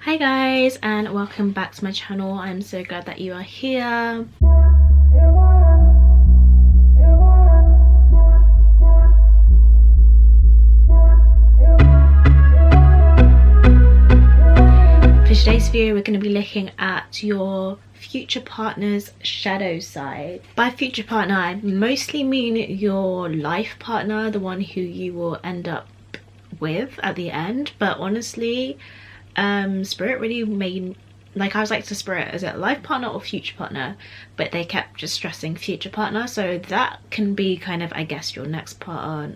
Hi guys, and welcome back to my channel. I'm so glad that you are here. For today's video, we're going to be looking at your future partner's shadow side. By future partner, I mostly mean your life partner, the one who you will end up with at the end. But honestly, Spirit really made, like, I was like to Spirit, is it life partner or future partner? But they kept just stressing future partner, so that can be kind of, I guess, your next partner.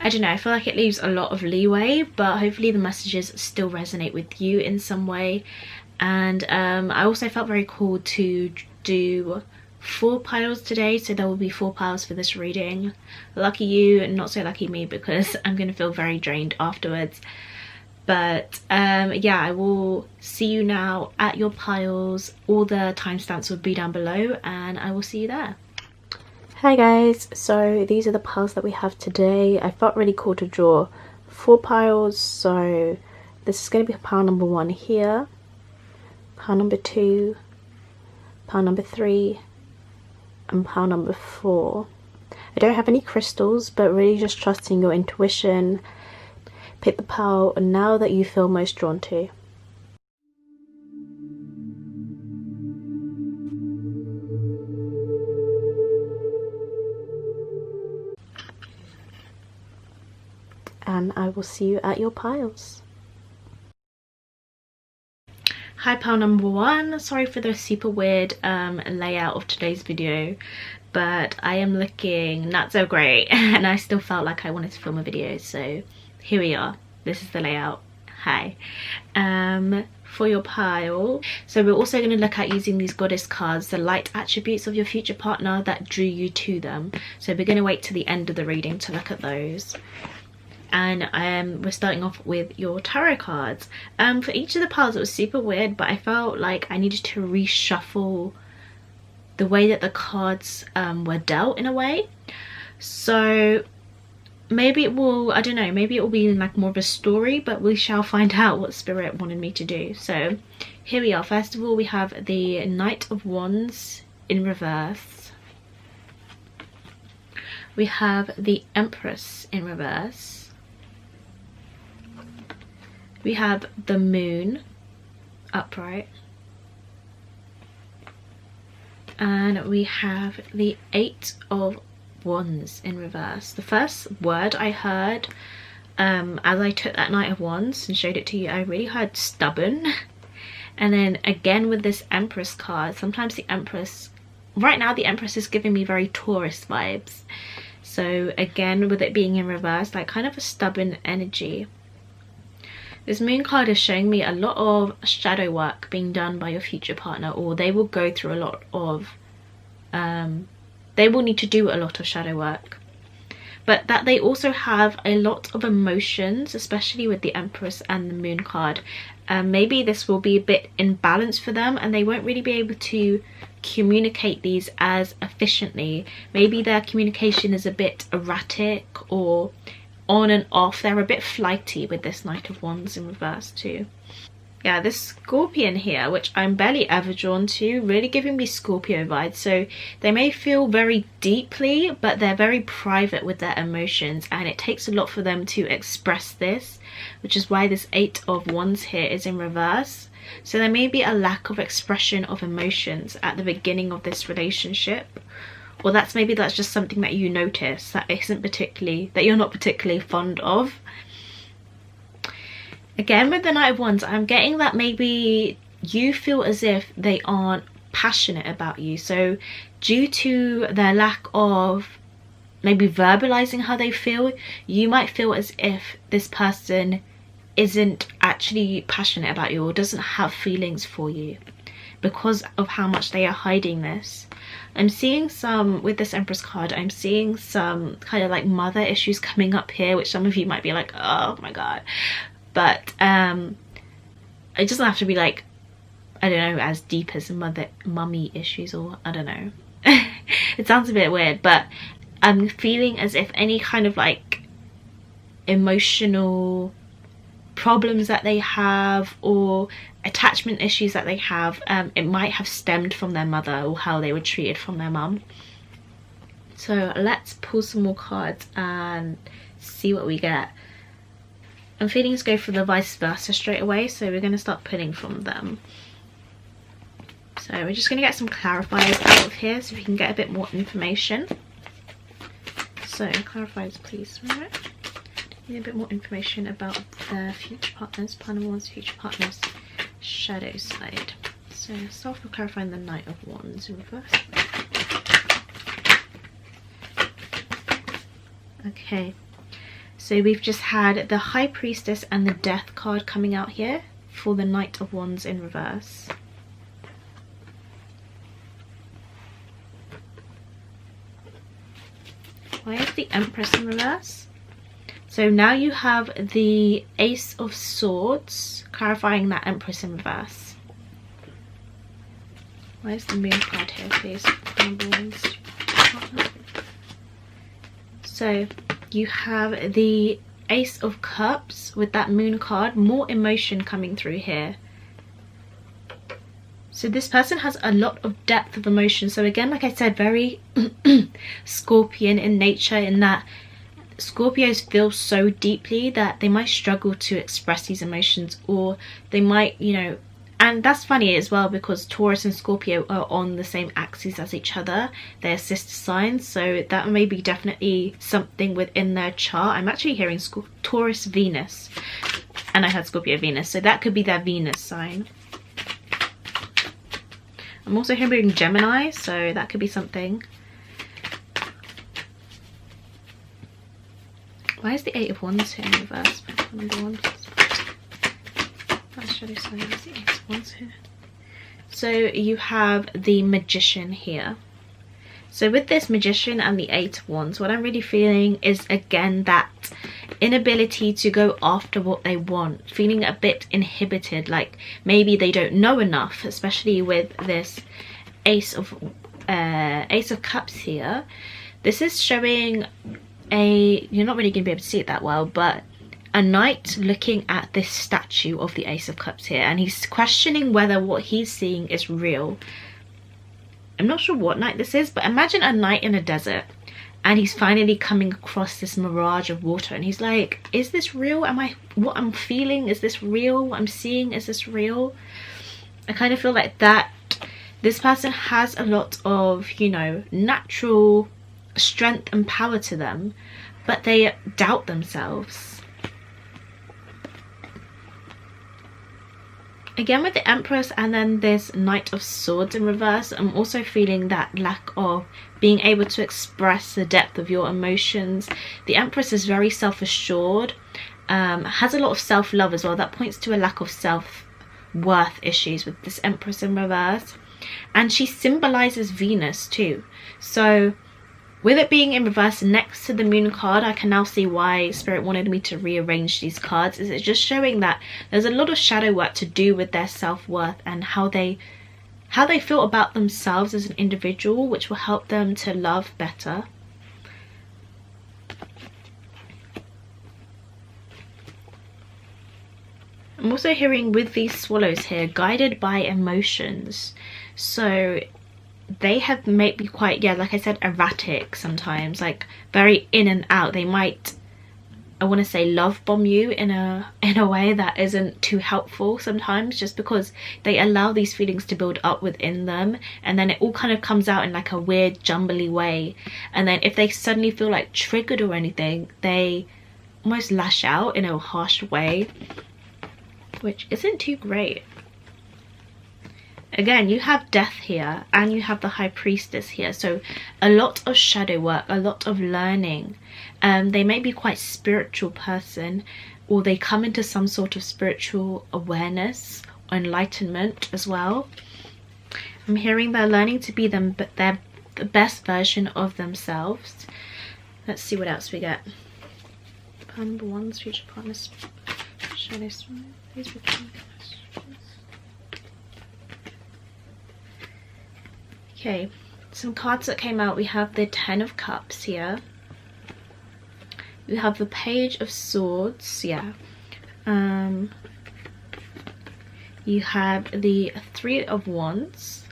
I don't know, I feel like it leaves a lot of leeway, but hopefully the messages still resonate with you in some way. And I also felt very cool to do 4 piles today, so there will be 4 piles for this reading. Lucky you, not so lucky me, because I'm gonna feel very drained afterwards. But yeah, I will see you now at your piles. All the timestamps will be down below, and I will see you there. Hi guys, so these are the piles that we have today. I felt really cool to draw 4 piles, so this is going to be pile number 1 here, pile number 2, pile number 3, and pile number 4. I don't have any crystals, but really just trusting your intuition. Pick the pile now that you feel most drawn to. And I will see you at your piles. Hi pile number 1, sorry for the super weird layout of today's video, but I am looking not so great and I still felt like I wanted to film a video, so here we are. This is the layout. Hi. For your pile, so we're also going to look at using these goddess cards, the light attributes of your future partner that drew you to them. So we're going to wait to the end of the reading to look at those. And we're starting off with your tarot cards. For each of the piles it was super weird, but I felt like I needed to reshuffle the way that the cards were dealt in a way. So maybe it will, I don't know, maybe it will be like more of a story, but we shall find out what Spirit wanted me to do. So here we are. First of all, we have the Knight of Wands in reverse. We have the Empress in reverse. We have the Moon upright. And we have the 8 of Wands in reverse. The first word I heard as I took that Knight of Wands and showed it to you, I really heard stubborn. And then again with this Empress card, sometimes the Empress, right now the Empress is giving me very Taurus vibes. So again, with it being in reverse, like kind of a stubborn energy. This Moon card is showing me a lot of shadow work being done by your future partner, or they will go through a lot of they will need to do a lot of shadow work, but that they also have a lot of emotions, especially with the Empress and the Moon card. Maybe this will be a bit imbalanced for them and they won't really be able to communicate these as efficiently. Maybe their communication is a bit erratic or on and off. They're a bit flighty with this Knight of Wands in reverse too. Yeah, this Scorpion here, which I'm barely ever drawn to, really giving me Scorpio vibes. So they may feel very deeply, but they're very private with their emotions, and it takes a lot for them to express this, which is why this 8 of Wands here is in reverse. So there may be a lack of expression of emotions at the beginning of this relationship, or that's just something that you notice that you're not particularly fond of. Again, with the Knight of Wands, I'm getting that maybe you feel as if they aren't passionate about you. So due to their lack of maybe verbalizing how they feel, you might feel as if this person isn't actually passionate about you or doesn't have feelings for you because of how much they are hiding this. I'm seeing some, with this Empress card, I'm seeing some kind of like mother issues coming up here, which some of you might be like, oh my god. But it doesn't have to be like, I don't know, as deep as mummy issues, or I don't know. It sounds a bit weird, but I'm feeling as if any kind of like emotional problems that they have or attachment issues that they have, it might have stemmed from their mother or how they were treated from their mum. So let's pull some more cards and see what we get. I'm feeling to go for the vice versa straight away, so we're going to start pulling from them. So we're just going to get some clarifiers out of here so we can get a bit more information. So clarifiers, please. Right. Need a bit more information about their future partners, partner one's future partners, shadow side. So start with clarifying the Knight of Wands in reverse. Okay, so we've just had the High Priestess and the Death card coming out here for the Knight of Wands in reverse. Why is the Empress in reverse? So now you have the Ace of Swords, clarifying that Empress in reverse. Why is the Moon card here, please? So you have the Ace of Cups with that Moon card, more emotion coming through here. So this person has a lot of depth of emotion. So again, like I said, very Scorpion in nature, in that Scorpios feel so deeply that they might struggle to express these emotions, or they might, you know, and that's funny as well because Taurus and Scorpio are on the same axis as each other. They're sister signs, so that may be definitely something within their chart. I'm actually hearing Taurus Venus, and I had Scorpio Venus, so that could be their Venus sign. I'm also hearing Gemini, so that could be something. Why is the Eight of Wands here in reverse? Number one. That's shadow sign. Where's the Eight of Wands here? So you have the Magician here. So with this Magician and the Eight of Wands, what I'm really feeling is again that inability to go after what they want, feeling a bit inhibited, like maybe they don't know enough, especially with this Ace of Cups here. This is showing you're not really going to be able to see it that well, but a knight looking at this statue of the Ace of Cups here, and he's questioning whether what he's seeing is real. I'm not sure what knight this is, but imagine a knight in a desert and he's finally coming across this mirage of water, and he's like, is this real? What I'm feeling, is this real? What I'm seeing, is this real? I kind of feel like that this person has a lot of, you know, natural strength and power to them, but they doubt themselves. Again with the Empress and then this Knight of Swords in reverse, I'm also feeling that lack of being able to express the depth of your emotions. The Empress is very self-assured, has a lot of self-love as well. That points to a lack of self-worth issues with this Empress in reverse. And she symbolizes Venus too. So with it being in reverse next to the Moon card, I can now see why Spirit wanted me to rearrange these cards. Is it's just showing that there's a lot of shadow work to do with their self-worth and how they feel about themselves as an individual, which will help them to love better. I'm also hearing with these swallows here, guided by emotions. So they have maybe quite, yeah, like I said, erratic sometimes, like very in and out. They might, I want to say, love bomb you in a way that isn't too helpful sometimes, just because they allow these feelings to build up within them, and then it all kind of comes out in like a weird jumbly way. And then if they suddenly feel like triggered or anything, they almost lash out in a harsh way, which isn't too great. Again, you have Death here and you have the High Priestess here, so a lot of shadow work, a lot of learning. They may be quite spiritual person, or they come into some sort of spiritual awareness or enlightenment as well. I'm hearing they're learning to be the best version of themselves. Let's see what else we get. Number one's future partners. Shadow smile. Please repeat. Okay, some cards that came out. We have the Ten of Cups here. We have the Page of Swords, yeah. You have the Three of Wands,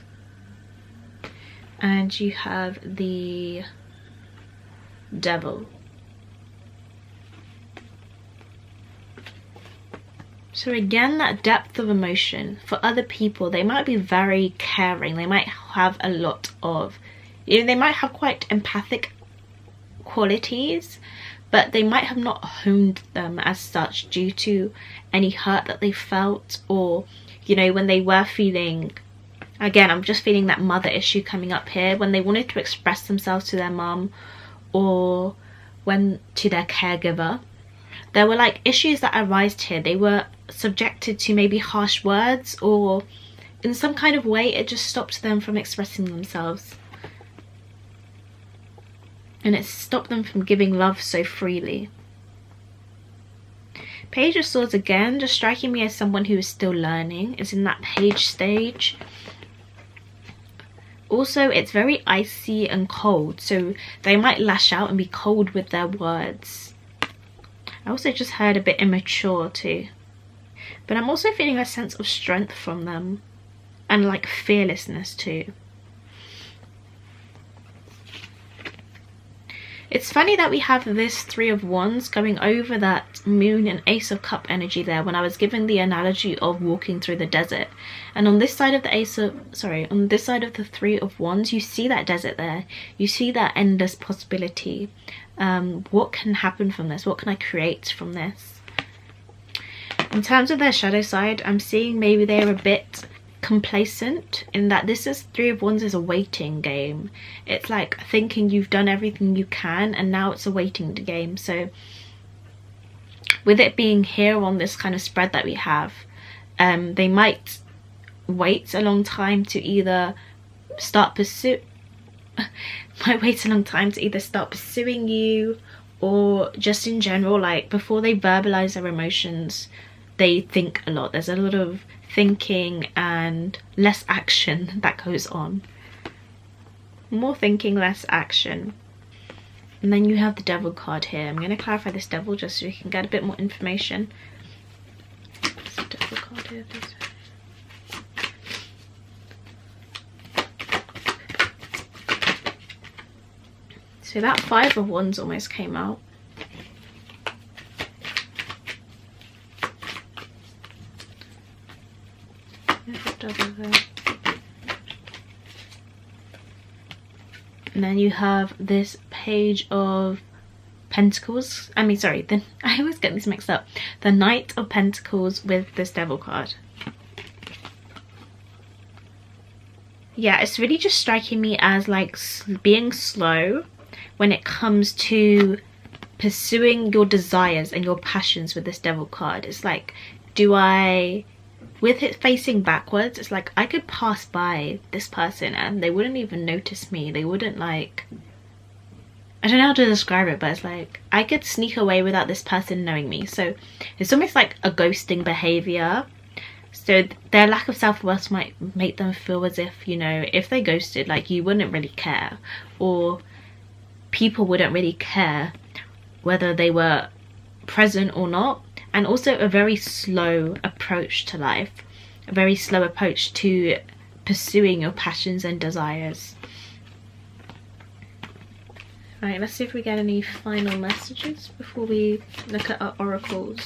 and you have the Devil. So again, that depth of emotion for other people, they might be very caring, they might have a lot of, you know, they might have quite empathic qualities, but they might have not honed them as such due to any hurt that they felt, or, you know, when they were feeling, again, I'm just feeling that mother issue coming up here, when they wanted to express themselves to their mum or when to their caregiver. There were like issues that arised here. They were subjected to maybe harsh words, or in some kind of way it just stopped them from expressing themselves. And it stopped them from giving love so freely. Page of Swords, again, just striking me as someone who is still learning, is in that page stage. Also, it's very icy and cold, so they might lash out and be cold with their words. I also just heard a bit immature too. But I'm also feeling a sense of strength from them, and like fearlessness too. It's funny that we have this Three of Wands going over that Moon and Ace of Cup energy there, when I was given the analogy of walking through the desert. And on this side of the on this side of the Three of Wands, you see that desert there. You see that endless possibility. What can happen from this? What can I create from this? In terms of their shadow side, I'm seeing maybe they're a bit complacent, in that this is Three of Wands is a waiting game. It's like thinking you've done everything you can and now it's a waiting game. So with it being here on this kind of spread that we have, they might wait a long time to either start pursuing you, or just in general, like before they verbalize their emotions, they think a lot. There's a lot of thinking and less action that goes on. More thinking, less action. And then you have the Devil card here. I'm going to clarify this Devil just so you can get a bit more information. There's the Devil card here, please. So that Five of Wands almost came out. And then you have this Page of Pentacles. I always get these mixed up. The Knight of Pentacles with this Devil card. Yeah, it's really just striking me as like being slow when it comes to pursuing your desires and your passions with this Devil card. It's like, with it facing backwards, it's like I could pass by this person and they wouldn't even notice me. They wouldn't, like, I don't know how to describe it, but it's like I could sneak away without this person knowing me. So it's almost like a ghosting behavior. So their lack of self-worth might make them feel as if, you know, if they ghosted, like, you wouldn't really care, or people wouldn't really care whether they were present or not. And also a very slow approach to life, a very slow approach to pursuing your passions and desires. Right, let's see if we get any final messages before we look at our oracles.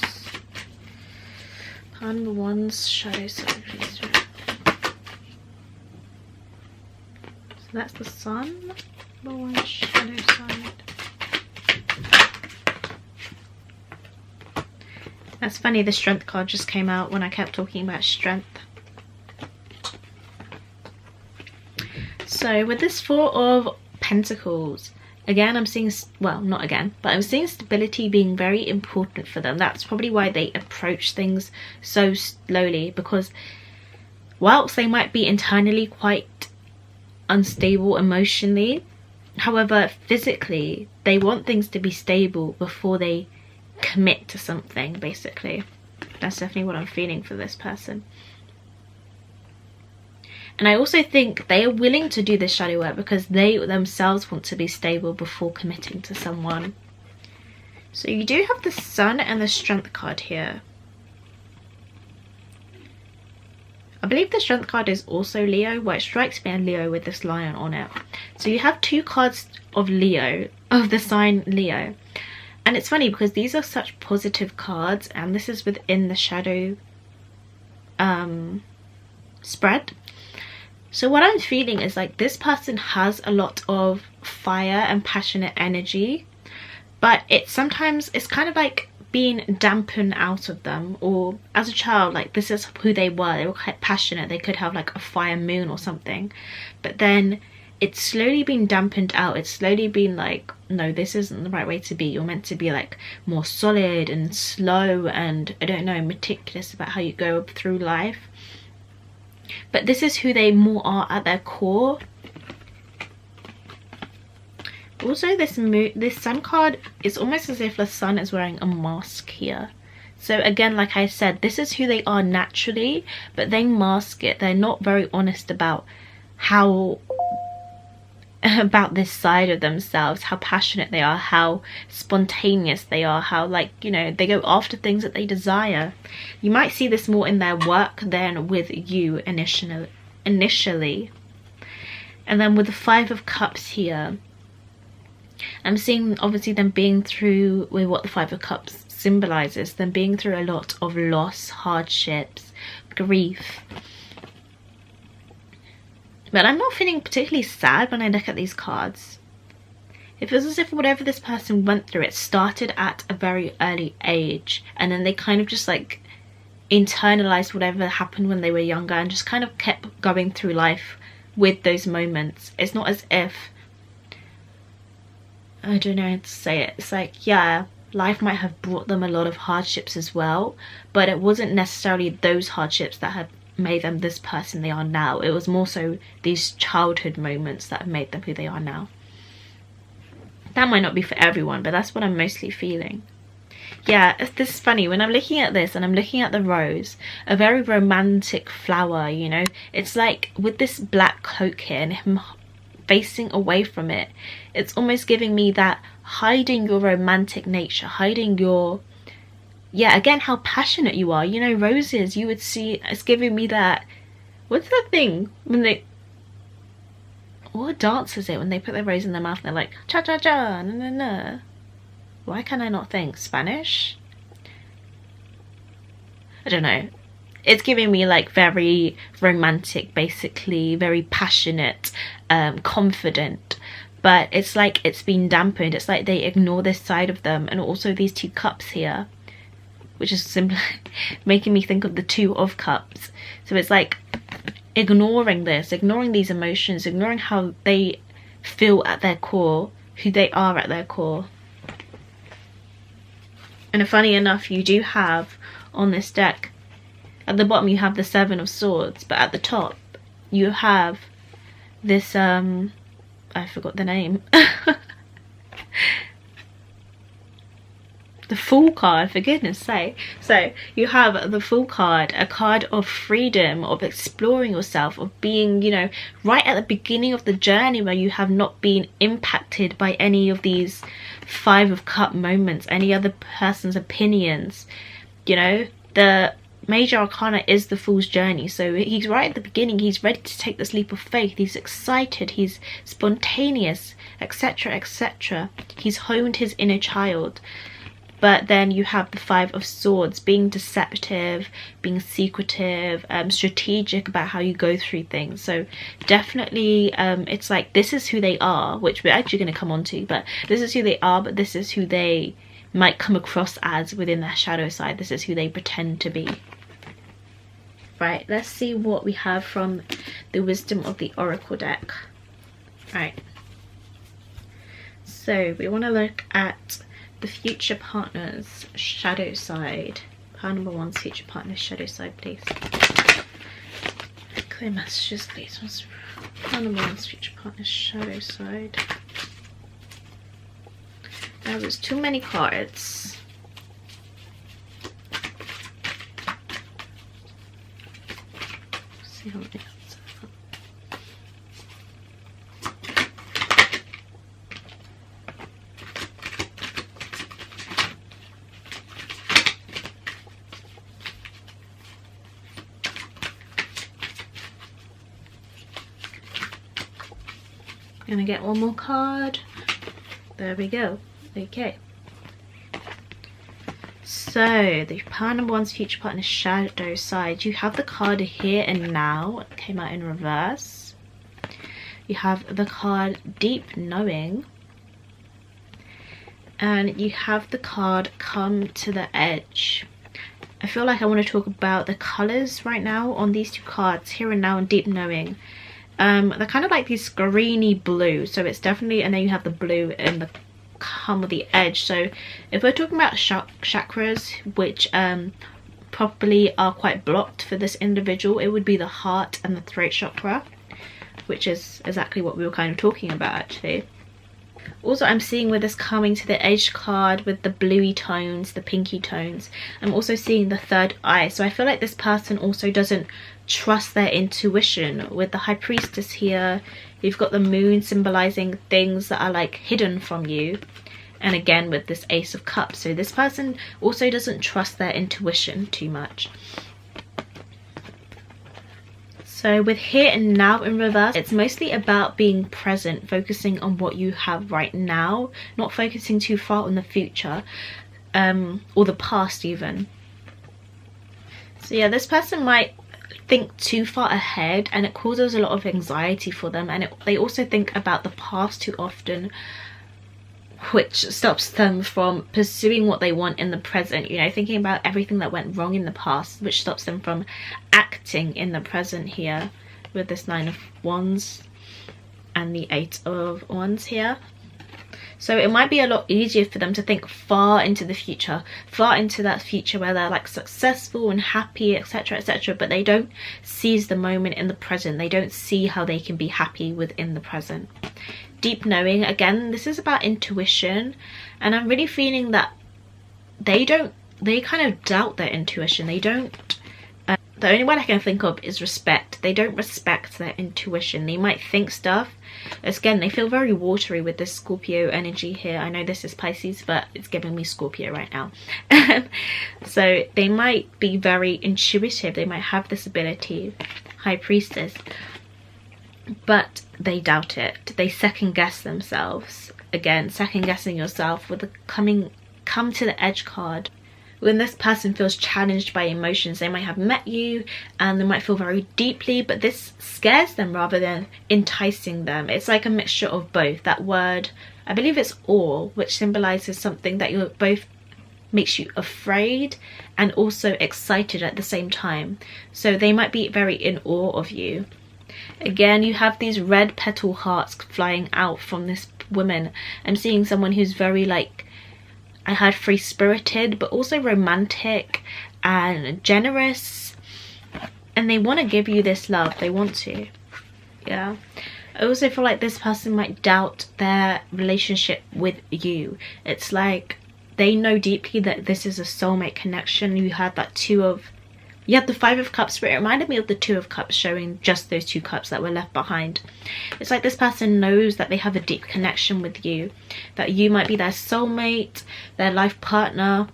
Pardon the Wands, shadow side, please. So that's the Sun, the Wands, shadow side. That's funny, the Strength card just came out when I kept talking about strength. So with this Four of Pentacles, again I'm seeing, well, not again, but I'm seeing stability being very important for them. That's probably why they approach things so slowly, because whilst they might be internally quite unstable emotionally, however, physically, they want things to be stable before they commit to something, basically. That's definitely what I'm feeling for this person. And I also think they are willing to do this shadow work because they themselves want to be stable before committing to someone. So you do have the Sun and the Strength card here. I believe the strength card is also Leo. Well, it strikes me as Leo with this lion on it. So you have 2 cards of Leo, of the sign Leo. And it's funny because these are such positive cards, and this is within the shadow spread. So what I'm feeling is like this person has a lot of fire and passionate energy, but it's sometimes it's kind of like being dampened out of them. Or as a child, like this is who they were quite passionate, they could have like a fire moon or something, but then it's slowly been dampened out. It's slowly been like, no, this isn't the right way to be. You're meant to be like more solid and slow and, I don't know, meticulous about how you go through life. But this is who they more are at their core. Also, this sun card is almost as if the sun is wearing a mask here. So again, like I said, this is who they are naturally, but they mask it. They're not very honest about this side of themselves, how passionate they are, how spontaneous they are, how, like, you know, they go after things that they desire. You might see this more in their work than with you initially. And then with the 5 of Cups here, I'm seeing obviously them being through, with what the 5 of Cups symbolizes, them being through a lot of loss, hardships, grief. But I'm not feeling particularly sad when I look at these cards. It feels as if whatever this person went through, it started at a very early age, and then they kind of just like internalized whatever happened when they were younger and just kind of kept going through life with those moments. It's not as if, I don't know how to say it, it's like, yeah, life might have brought them a lot of hardships as well, but it wasn't necessarily those hardships that had made them this person they are now. It was more so these childhood moments that have made them who they are now. That might not be for everyone, but that's what I'm mostly feeling. Yeah, this is funny. When I'm looking at this and I'm looking at the rose, a very romantic flower, you know, it's like with this black cloak here and him facing away from it, it's almost giving me that hiding your romantic nature, hiding your, yeah, again, how passionate you are. You know, roses, you would see, it's giving me that, what's that thing when they, what dance is it when they put their rose in their mouth and they're like cha cha cha na na na? Why can I not think? Spanish? I don't know. It's giving me like very romantic, basically, very passionate, confident, but it's like it's been dampened. It's like they ignore this side of them. And also these 2 cups here, which is simply making me think of the 2 of Cups. So it's like ignoring this, ignoring these emotions, ignoring how they feel at their core, who they are at their core. And funny enough, you do have on this deck, at the bottom you have the 7 of Swords, but at the top you have this, I forgot the name. The Fool card, for goodness sake. So you have the Fool card, a card of freedom, of exploring yourself, of being, you know, right at the beginning of the journey where you have not been impacted by any of these 5 of Cup moments, any other person's opinions. You know, the Major Arcana is the Fool's journey, so he's right at the beginning. He's ready to take this leap of faith. He's excited, he's spontaneous, etc, etc. He's honed his inner child. But then you have the 5 of Swords, being deceptive, being secretive, strategic about how you go through things. So definitely it's like this is who they are, which we're actually going to come on to, but this is who they are, but this is who they might come across as within their shadow side. This is who they pretend to be. Right, let's see what we have from the Wisdom of the Oracle deck. Right, so we want to look at the future partner's shadow side. Pile number 1's future partner's shadow side, please. Clear messages, please. Pile number 1's future partner's shadow side. There was too many cards. Let's see how many cards. Gonna get one more card. There we go. Okay. So the partner one's future partner's shadow side. You have the card Here and Now. It came out in reverse. You have the card Deep Knowing. And you have the card Come to the Edge. I feel like I want to talk about the colours right now on these two cards, Here and Now and Deep Knowing. They're kind of like this greeny blue, so it's definitely, and then you have the blue in the Come of the Edge. So if we're talking about chakras, which probably are quite blocked for this individual, it would be the heart and the throat chakra, which is exactly what we were kind of talking about actually. Also, I'm seeing with this Coming to the Edge card with the bluey tones, the pinky tones, I'm also seeing the third eye. So I feel like this person also doesn't trust their intuition. With the High Priestess here, you've got the moon symbolizing things that are like hidden from you. And again with this Ace of Cups. So this person also doesn't trust their intuition too much. So with Here and Now in reverse, it's mostly about being present, focusing on what you have right now, not focusing too far on the future, or the past even. So yeah, this person might think too far ahead, and it causes a lot of anxiety for them, and they also think about the past too often, which stops them from pursuing what they want in the present, you know, thinking about everything that went wrong in the past, which stops them from acting in the present here with this Nine of Wands and the Eight of Wands here. So it might be a lot easier for them to think far into the future, far into that future where they're like successful and happy, etc, etc, but they don't seize the moment in the present. They don't see how they can be happy within the present. Deep Knowing, again, this is about intuition, and I'm really feeling that they kind of doubt their intuition. They don't, the only word I can think of is respect. They don't respect their intuition. They might think stuff. Again, they feel very watery with this Scorpio energy here. I know this is Pisces, but it's giving me Scorpio right now. So they might be very intuitive. They might have this ability, High Priestess, but they doubt it. They second guess themselves. Again, second guessing yourself with the Come to the Edge card. When this person feels challenged by emotions, they might have met you and they might feel very deeply, but this scares them rather than enticing them. It's like a mixture of both. That word, I believe it's awe, which symbolizes something that you're both makes you afraid and also excited at the same time. So they might be very in awe of you. Again, you have these red petal hearts flying out from this woman. I'm seeing someone who's very like, I heard free-spirited, but also romantic and generous, and they want to give you this love. They want to, yeah. I also feel like this person might doubt their relationship with you. It's like they know deeply that this is a soulmate connection. You had that you had the Five of Cups, but it reminded me of the Two of Cups, showing just those two cups that were left behind. It's like this person knows that they have a deep connection with you, that you might be their soulmate, their life partner,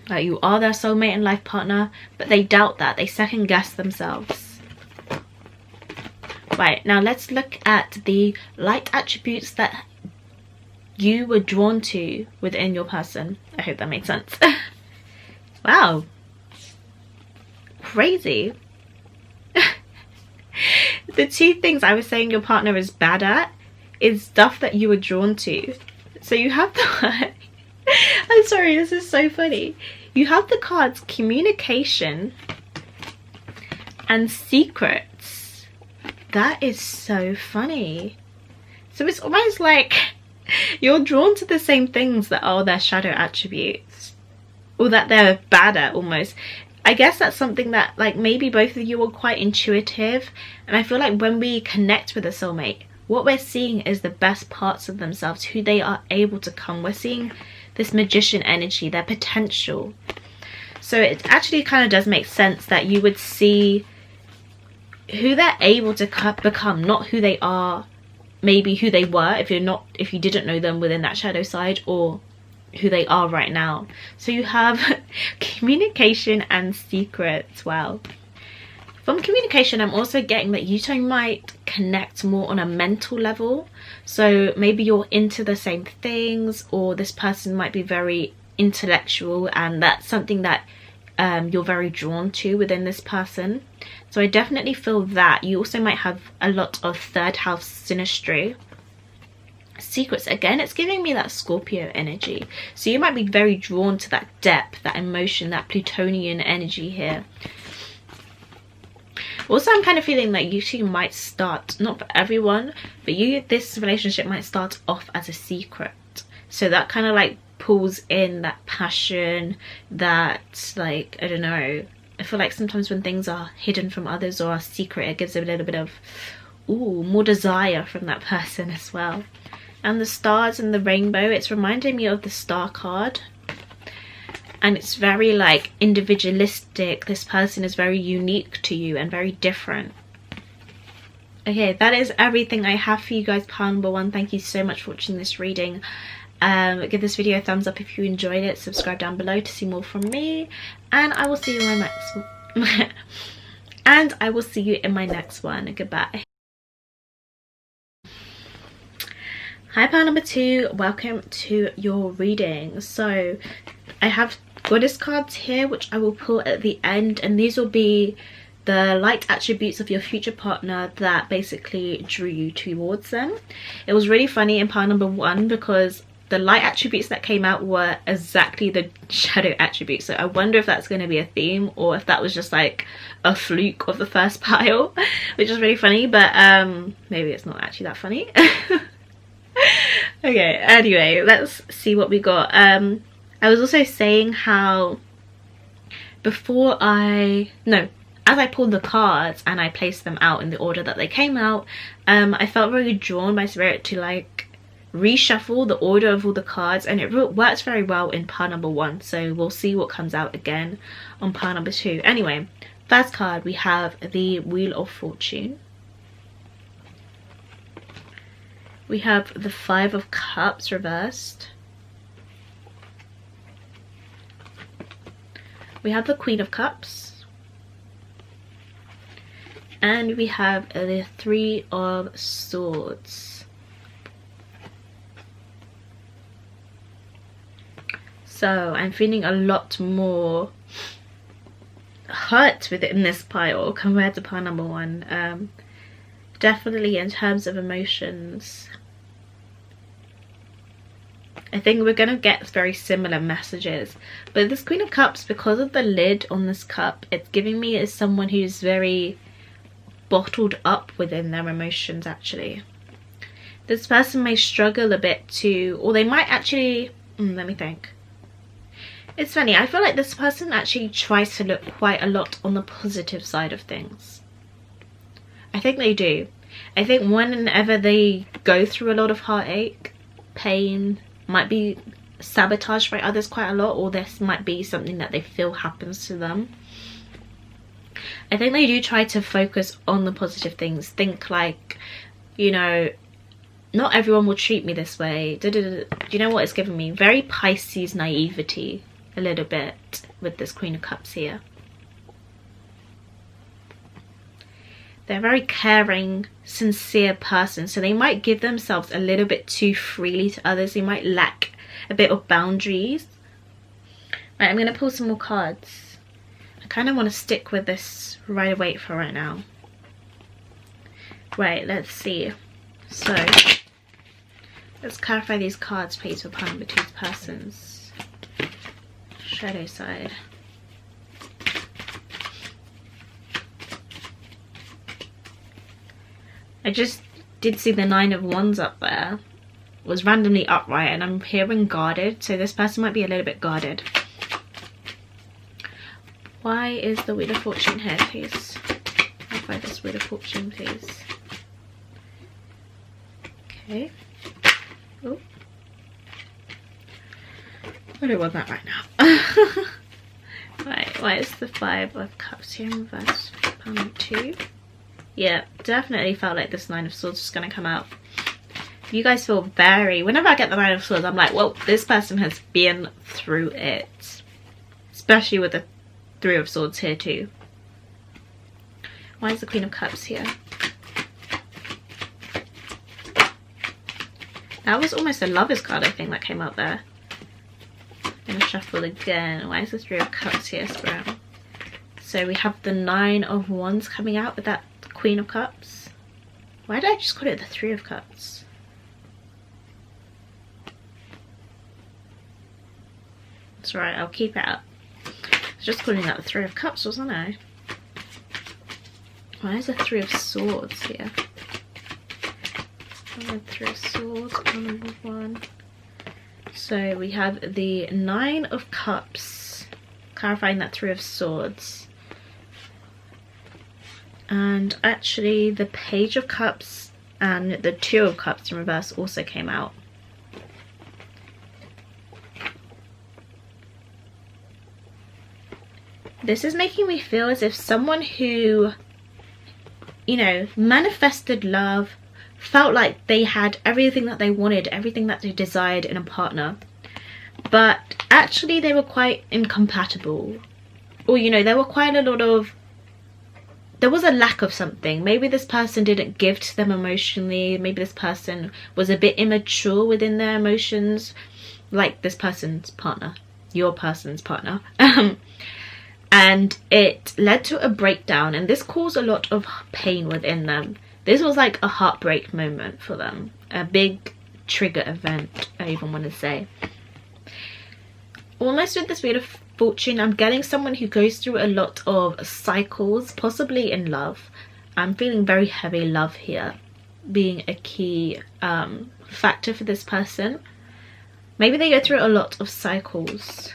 that you are their soulmate and life partner, but they doubt that. They second guess themselves. Right, now let's look at the light attributes that you were drawn to within your person. I hope that made sense. Wow. Crazy. The two things I was saying your partner is bad at is stuff that you were drawn to. So you have the I'm sorry, this is so funny. You have the cards communication and secrets. That is so funny. So it's almost like you're drawn to the same things that are their shadow attributes, or that they're bad at almost. I guess that's something that like maybe both of you are quite intuitive, and I feel like when we connect with a soulmate, what we're seeing is the best parts of themselves, who they are able to come. We're seeing this magician energy, their potential. So it actually kind of does make sense that you would see who they're able to become, not who they are, maybe who they were if you didn't know them within that shadow side, or who they are right now. So you have communication and secrets. Well, From communication, I'm also getting that you two might connect more on a mental level. So maybe you're into the same things, or this person might be very intellectual, and that's something that you're very drawn to within this person. So I definitely feel that. You also might have a lot of third house synastry. Secrets, again, it's giving me that Scorpio energy. So you might be very drawn to that depth, that emotion, that Plutonian energy here. Also, I'm kind of feeling that you two might start, not for everyone, but this relationship might start off as a secret. So that kind of like pulls in that passion, that, like, I don't know, I feel like sometimes when things are hidden from others or are secret, it gives a little bit of, ooh, more desire from that person as well. And the stars and the rainbow, it's reminding me of the star card. And it's very like individualistic. This person is very unique to you and very different. Okay, that is everything I have for you guys, pile number 1. Thank you so much for watching this reading. Give this video a thumbs up if you enjoyed it. Subscribe down below to see more from me. And I will see you in my next one. And I will see you in my next one. Goodbye. Hi, pile number 2. Welcome to your reading. So I have goddess cards here, which I will pull at the end, and these will be the light attributes of your future partner that basically drew you towards them. It was really funny in pile number 1 because the light attributes that came out were exactly the shadow attributes. So I wonder if that's going to be a theme, or if that was just like a fluke of the first pile, which is really funny, but maybe it's not actually that funny. Okay, anyway, let's see what we got. I was also saying how as I pulled the cards and I placed them out in the order that they came out, I felt really drawn by spirit to like reshuffle the order of all the cards, and it works very well in pile number 1. So we'll see what comes out again on pile number 2. Anyway, first card, we have the Wheel of Fortune. We have the 5 of Cups reversed. We have the Queen of Cups. And we have the 3 of Swords. So I'm feeling a lot more hurt within this pile compared to pile number 1. Definitely in terms of emotions, I think we're going to get very similar messages. But this Queen of Cups, because of the lid on this cup, it's giving me as someone who's very bottled up within their emotions actually. This person may struggle a bit to, or they might actually, let me think. It's funny, I feel like this person actually tries to look quite a lot on the positive side of things. I think they do. I think whenever they go through a lot of heartache, pain, might be sabotaged by others quite a lot, or this might be something that they feel happens to them. I think they do try to focus on the positive things. Think like, you know, not everyone will treat me this way. Do you know what it's giving me? Very Pisces naivety a little bit with this Queen of Cups here. They're a very caring, sincere person, so they might give themselves a little bit too freely to others. They might lack a bit of boundaries. Right, I'm going to pull some more cards. I kind of want to stick with this right away for right now. Right, let's see. So, let's clarify these cards, please, for pile number 2's persons. Shadow side. I just did see the 9 of Wands up there. It was randomly upright, and I'm hearing guarded, so this person might be a little bit guarded. Why is the Wheel of Fortune here, please? Clarify this Wheel of Fortune, please. Okay. Oh. I don't want that right now. Right, why is the 5 of Cups here in reverse? Pile number 2. Yeah, definitely felt like this 9 of Swords was going to come out. You guys feel very... Whenever I get the 9 of Swords, I'm like, well, this person has been through it. Especially with the 3 of Swords here too. Why is the Queen of Cups here? That was almost a Lover's card, I think, that came out there. I'm gonna shuffle again. Why is the Three of Cups here, Spirit? So we have the Nine of Wands coming out with that Queen of Cups. Why did I just call it the Three of Cups? It's alright, I'll keep it up. I was just calling that the Three of Cups, wasn't I? Why is the Three of Swords here? Three of Swords on number 1. So we have the Nine of Cups, clarifying that Three of Swords. And actually the Page of Cups and the Two of Cups in reverse also came out. This is making me feel as if someone who, you know, manifested love, felt like they had everything that they wanted, everything that they desired in a partner, but actually they were quite incompatible. Or, you know, there was a lack of something. Maybe this person didn't give to them emotionally. Maybe this person was a bit immature within their emotions, like this person's partner, your person's partner. And it led to a breakdown, and this caused a lot of pain within them. This was like a heartbreak moment for them, a big trigger event, I even want to say. Almost with this Wheel of Fortune, I'm getting someone who goes through a lot of cycles, possibly in love. I'm feeling very heavy love here being a key factor for this person. Maybe they go through a lot of cycles,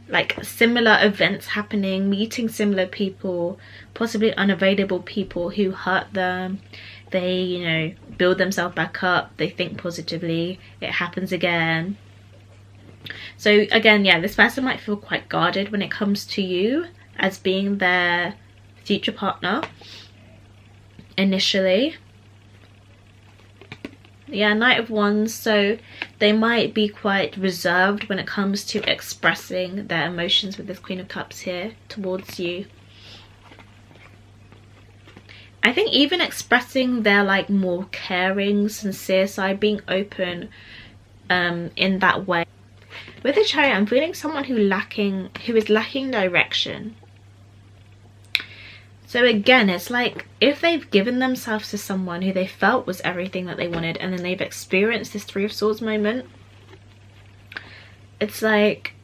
like similar events happening, meeting similar people, possibly unavailable people who hurt them. They, you know, build themselves back up, they think positively, it happens again. So again, yeah, this person might feel quite guarded when it comes to you as being their future partner initially. Yeah, Knight of Wands, so they might be quite reserved when it comes to expressing their emotions with this Queen of Cups here towards you. I think even expressing their like more caring, sincere side, being open in that way. With the Chariot, I'm feeling someone who is lacking direction. So again, it's like if they've given themselves to someone who they felt was everything that they wanted, and then they've experienced this Three of Swords moment, it's like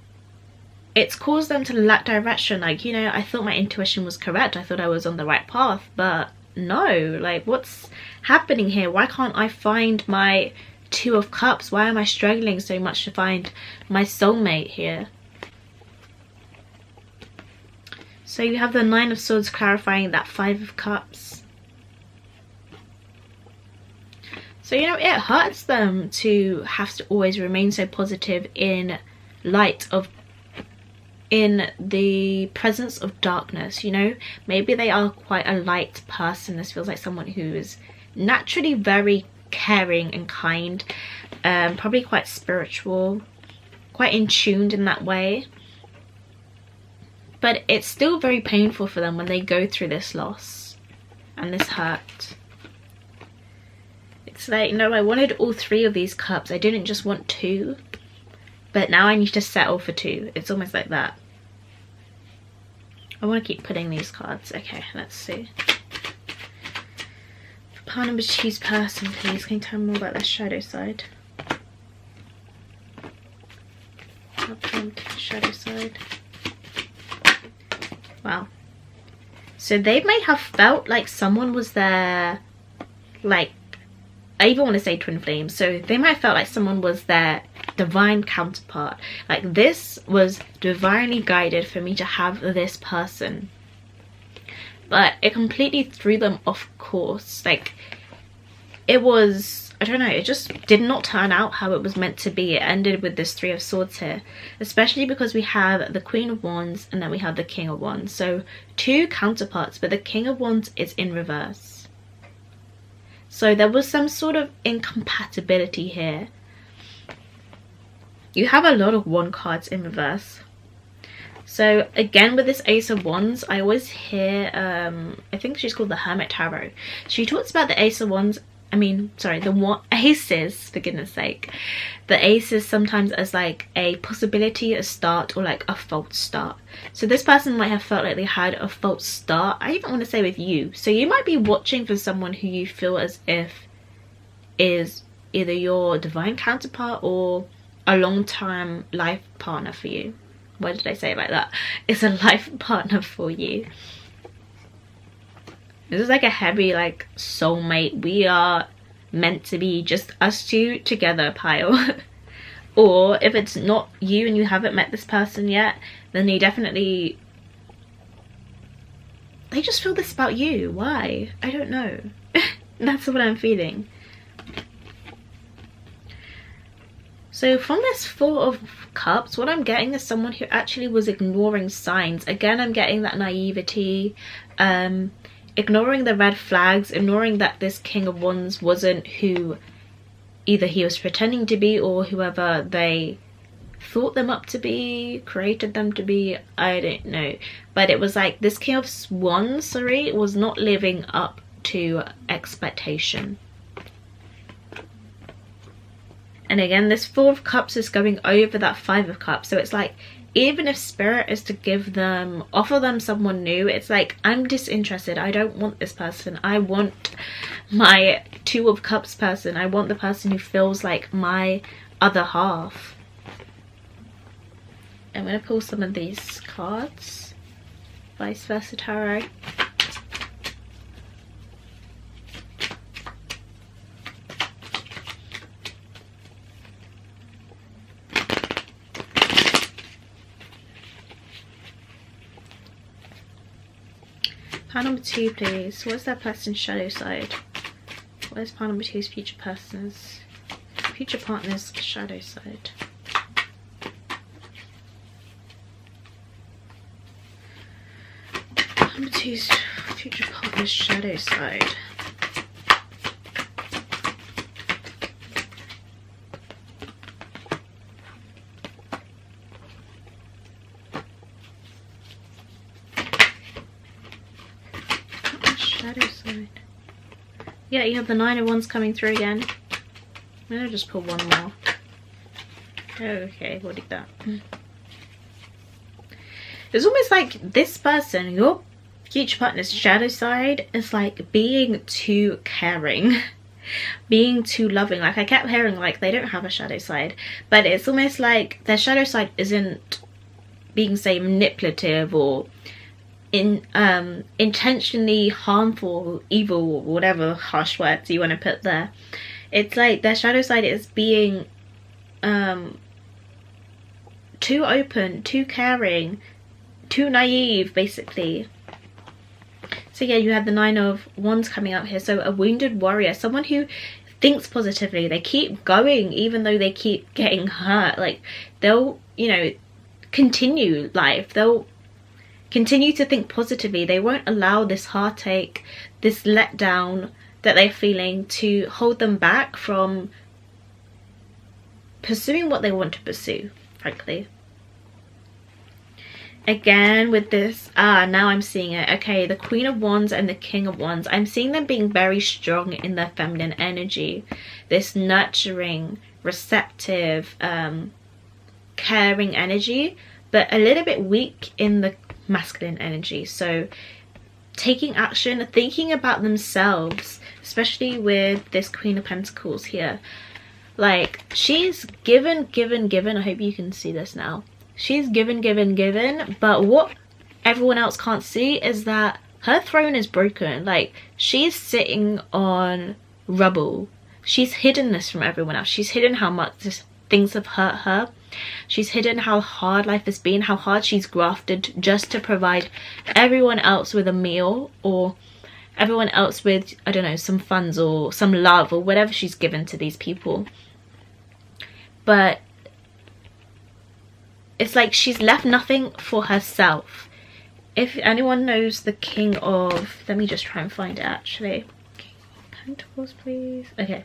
it's caused them to lack direction. Like, you know, I thought my intuition was correct, I thought I was on the right path, but no, like what's happening here? Why can't I find my Two of Cups? Why am I struggling so much to find my soulmate here? So you have the Nine of Swords clarifying that Five of Cups. So, you know, it hurts them to have to always remain so positive in the presence of darkness, you know. Maybe they are quite a light person. This feels like someone who is naturally very caring and kind, probably quite spiritual, quite in tuned in that way. But it's still very painful for them when they go through this loss and this hurt. It's like, no, I wanted all three of these cups. I didn't just want two, but now I need to settle for two. It's almost like that. I want to keep putting these cards. Okay, let's see. For pile number 2's person, please, can you tell me more about their shadow side? Shadow side. Wow. So they may have felt like someone was their, like, I even want to say twin flame. So they might have felt like someone was their divine counterpart. Like, this was divinely guided for me to have this person. But it completely threw them off course. Like, it was, I don't know, it just did not turn out how it was meant to be. It ended with this Three of Swords here, especially because we have the Queen of Wands and then we have the King of Wands. So two counterparts, but the King of Wands is in reverse. So there was some sort of incompatibility here. You have a lot of Wand cards in reverse. So again, with this Ace of Wands, I always hear, I think she's called the Hermit Tarot. She talks about the Ace of Wands, the aces, for goodness sake. The aces sometimes as like a possibility, a start, or like a false start. So this person might have felt like they had a false start. I even want to say with you. So you might be watching for someone who you feel as if is either your divine counterpart or a long-term life partner for you. Why did I say it like that? It's a life partner for you. This is like a heavy like soulmate, we are meant to be just us two together pile. Or if it's not you and you haven't met this person yet, then you definitely, they just feel this about you. Why? I don't know. That's what I'm feeling. So from this Four of Cups, what I'm getting is someone who actually was ignoring signs. Again, I'm getting that naivety, ignoring the red flags, ignoring that this King of Wands wasn't who either he was pretending to be or whoever they thought them up to be, created them to be, I don't know. But it was like this King of Wands, was not living up to expectation. And again, this Four of Cups is going over that Five of Cups. So it's like, even if Spirit is to give them, offer them someone new, it's like, I'm disinterested. I don't want this person. I want my Two of Cups person. I want the person who feels like my other half. I'm going to pull some of these cards. Vice versa tarot. Pile number 2, please. What's that person's shadow side? Where's pile number 2's future partner's shadow side? Pile number 2's future partner's shadow side. Shadow side. Yeah, you have the Nine of Wands coming through again. I'm gonna just pull one more. Okay, we'll do that. It's almost like this person, your future partner's shadow side, is like being too caring, being too loving. Like I kept hearing like they don't have a shadow side, but it's almost like their shadow side isn't being, say, manipulative or intentionally harmful, evil, or whatever harsh words you want to put there. It's like their shadow side is being too open, too caring, too naive, basically. So yeah, you have the Nine of Wands coming up here. So a wounded warrior, someone who thinks positively. They keep going even though they keep getting hurt. Like they'll, you know, continue life. They'll continue to think positively. They won't allow this heartache, this letdown that they're feeling to hold them back from pursuing what they want to pursue, frankly. Again with this, now I'm seeing it. Okay, the Queen of Wands and the King of Wands. I'm seeing them being very strong in their feminine energy. This nurturing, receptive, caring energy, but a little bit weak in the masculine energy. So taking action, thinking about themselves, especially with this Queen of Pentacles here. Like she's given. I hope you can see this now. She's given, but what everyone else can't see is that her throne is broken. Like she's sitting on rubble. She's hidden this from everyone else. She's hidden how much things have hurt her. She's hidden how hard life has been, how hard she's grafted just to provide everyone else with a meal, or everyone else with, I don't know, some funds or some love or whatever she's given to these people. But it's like she's left nothing for herself. If anyone knows the King of, let me just try and find it actually. King of Pentacles, please. Okay,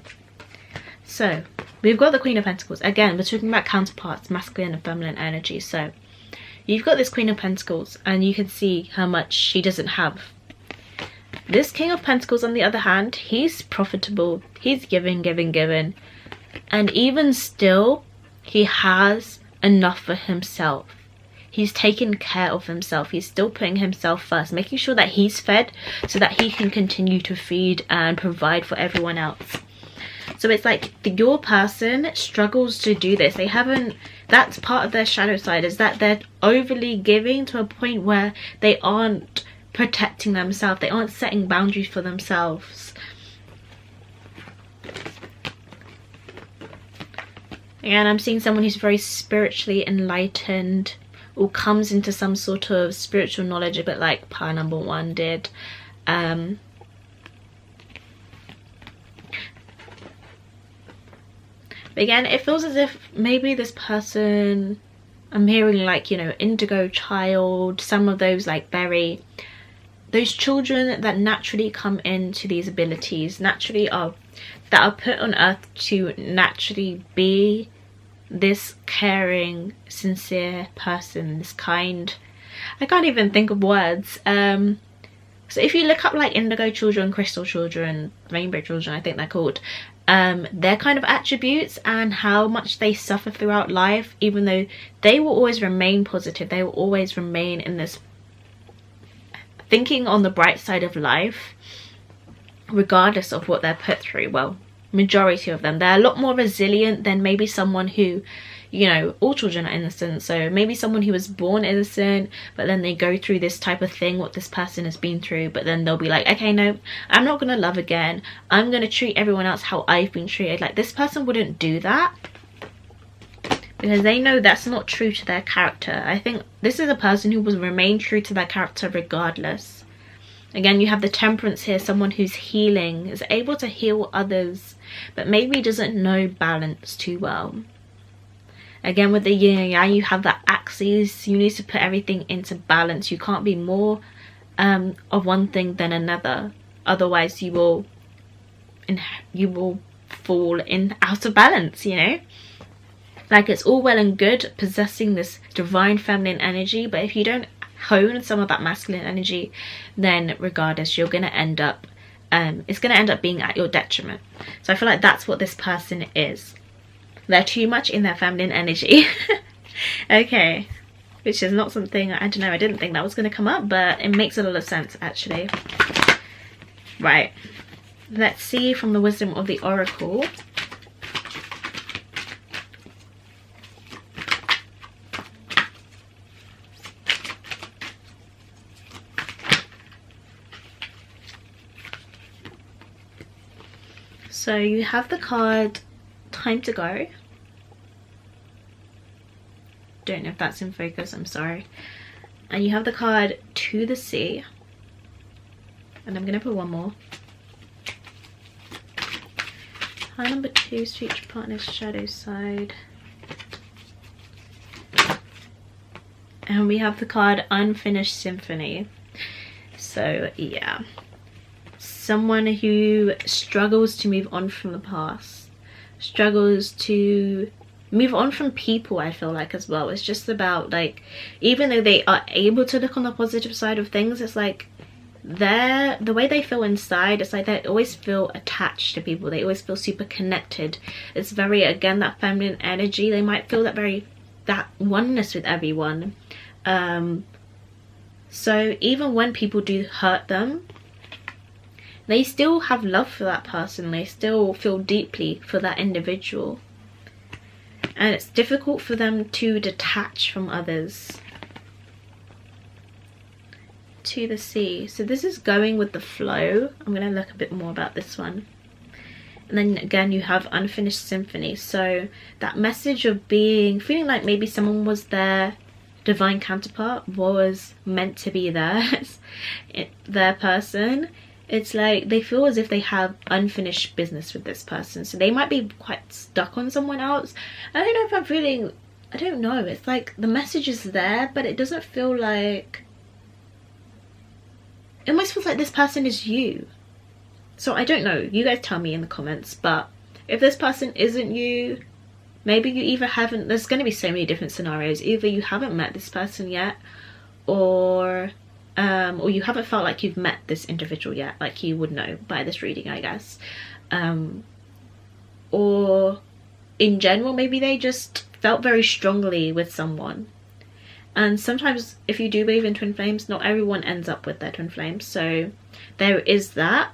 so we've got the Queen of Pentacles. Again, we're talking about counterparts, masculine and feminine energy. So you've got this Queen of Pentacles and you can see how much she doesn't have. This King of Pentacles, on the other hand, he's profitable, he's giving, and even still he has enough for himself. He's taking care of himself. He's still putting himself first, making sure that he's fed so that he can continue to feed and provide for everyone else. So it's like your person struggles to do this. They haven't, that's part of their shadow side, is that they're overly giving to a point where they aren't protecting themselves. They aren't setting boundaries for themselves. And I'm seeing someone who's very spiritually enlightened, or comes into some sort of spiritual knowledge, a bit like pile number 1 did. But again, it feels as if maybe this person, I'm hearing like, you know, indigo child, some of those like those children that naturally come into these abilities, naturally that are put on earth to naturally be this caring, sincere person, this kind, I can't even think of words. So if you look up like indigo children, crystal children, rainbow children, I think they're called, their kind of attributes and how much they suffer throughout life, even though they will always remain positive, they will always remain in this thinking on the bright side of life, regardless of what they're put through. Well, majority of them, they're a lot more resilient than maybe someone who, you know, all children are innocent, so maybe someone who was born innocent but then they go through this type of thing, what this person has been through, but then they'll be like, okay, no, I'm not gonna love again, I'm gonna treat everyone else how I've been treated. Like, this person wouldn't do that because they know that's not true to their character. I think this is a person who will remain true to their character regardless. Again, you have the Temperance here, someone who's healing, is able to heal others, but maybe doesn't know balance too well. Again, with the yin and yang, you have the axes. You need to put everything into balance. You can't be more of one thing than another. Otherwise, you will fall out of balance, you know? Like, it's all well and good possessing this divine feminine energy, but if you don't hone some of that masculine energy, then regardless, you're going to end up it's going to end up being at your detriment. So I feel like that's what this person is. They're too much in their feminine energy. Okay, which is not something, I don't know, I didn't think that was going to come up, but it makes a lot of sense actually. Right, let's see from the wisdom of the oracle. So you have the card Time to Go. Don't know if that's in focus, I'm sorry. And you have the card To the Sea. And I'm going to put one more. Card number 2, Future Partner's Shadow Side. And we have the card Unfinished Symphony. So yeah, someone who struggles to move on from the past, struggles to move on from people, I feel like, as well. It's just about, like, even though they are able to look on the positive side of things, it's like the way they feel inside, it's like they always feel attached to people, they always feel super connected. It's very, again, that feminine energy. They might feel that oneness with everyone. So even when people do hurt them, they still have love for that person, they still feel deeply for that individual, and it's difficult for them to detach from others. To the Sea, so this is going with the flow. I'm going to look a bit more about this one. And then again, you have Unfinished Symphony, so that message of feeling like maybe someone was their divine counterpart, was meant to be theirs, their person. It's like they feel as if they have unfinished business with this person, so they might be quite stuck on someone else. I don't know if I'm feeling, I don't know, it's like the message is there, but it doesn't feel like, it almost feels like this person is you. So I don't know, you guys tell me in the comments, but if this person isn't you, Maybe you either haven't, there's going to be so many different scenarios, either you haven't met this person yet, or you haven't felt like you've met this individual yet, like you would know by this reading, I guess. Or in general, maybe they just felt very strongly with someone. And sometimes if you do believe in twin flames, not everyone ends up with their twin flames, so there is that.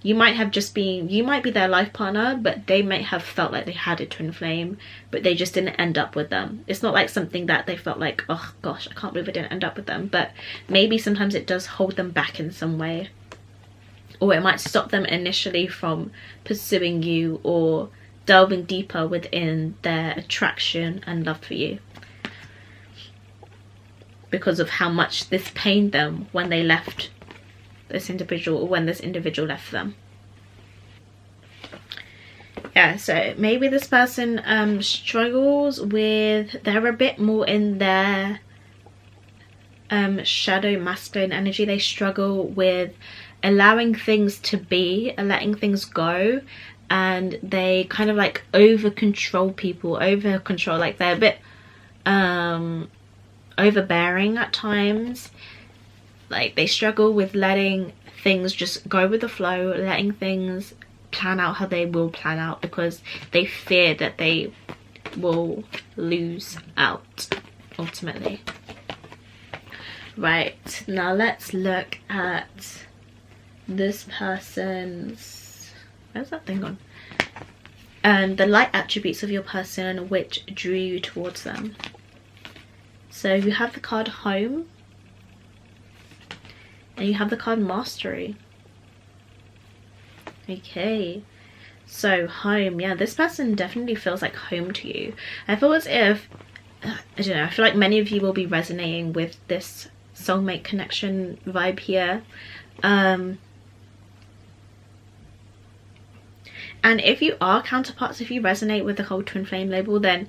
You might have just been, you might be their life partner, but they might have felt like they had a twin flame, but they just didn't end up with them. It's not like something that they felt like, oh gosh, I can't believe I didn't end up with them. But maybe sometimes it does hold them back in some way. Or it might stop them initially from pursuing you or delving deeper within their attraction and love for you, because of how much this pained them when they left this individual, or when this individual left them. Yeah, so maybe this person struggles with, they're a bit more in their shadow masculine energy. They struggle with allowing things to be, letting things go, and they kind of like over control people, like they're a bit overbearing at times. Like they struggle with letting things just go with the flow, letting things plan out how they will plan out, because they fear that they will lose out ultimately. Right, now let's look at this person's, where's that thing gone? And the light attributes of your person which drew you towards them. So you have the card Home, and you have the card Mastery. Okay, so Home, yeah, this person definitely feels like home to you. I feel as if, I don't know, I feel like many of you will be resonating with this soulmate connection vibe here. And if you are counterparts, if you resonate with the whole twin flame label, then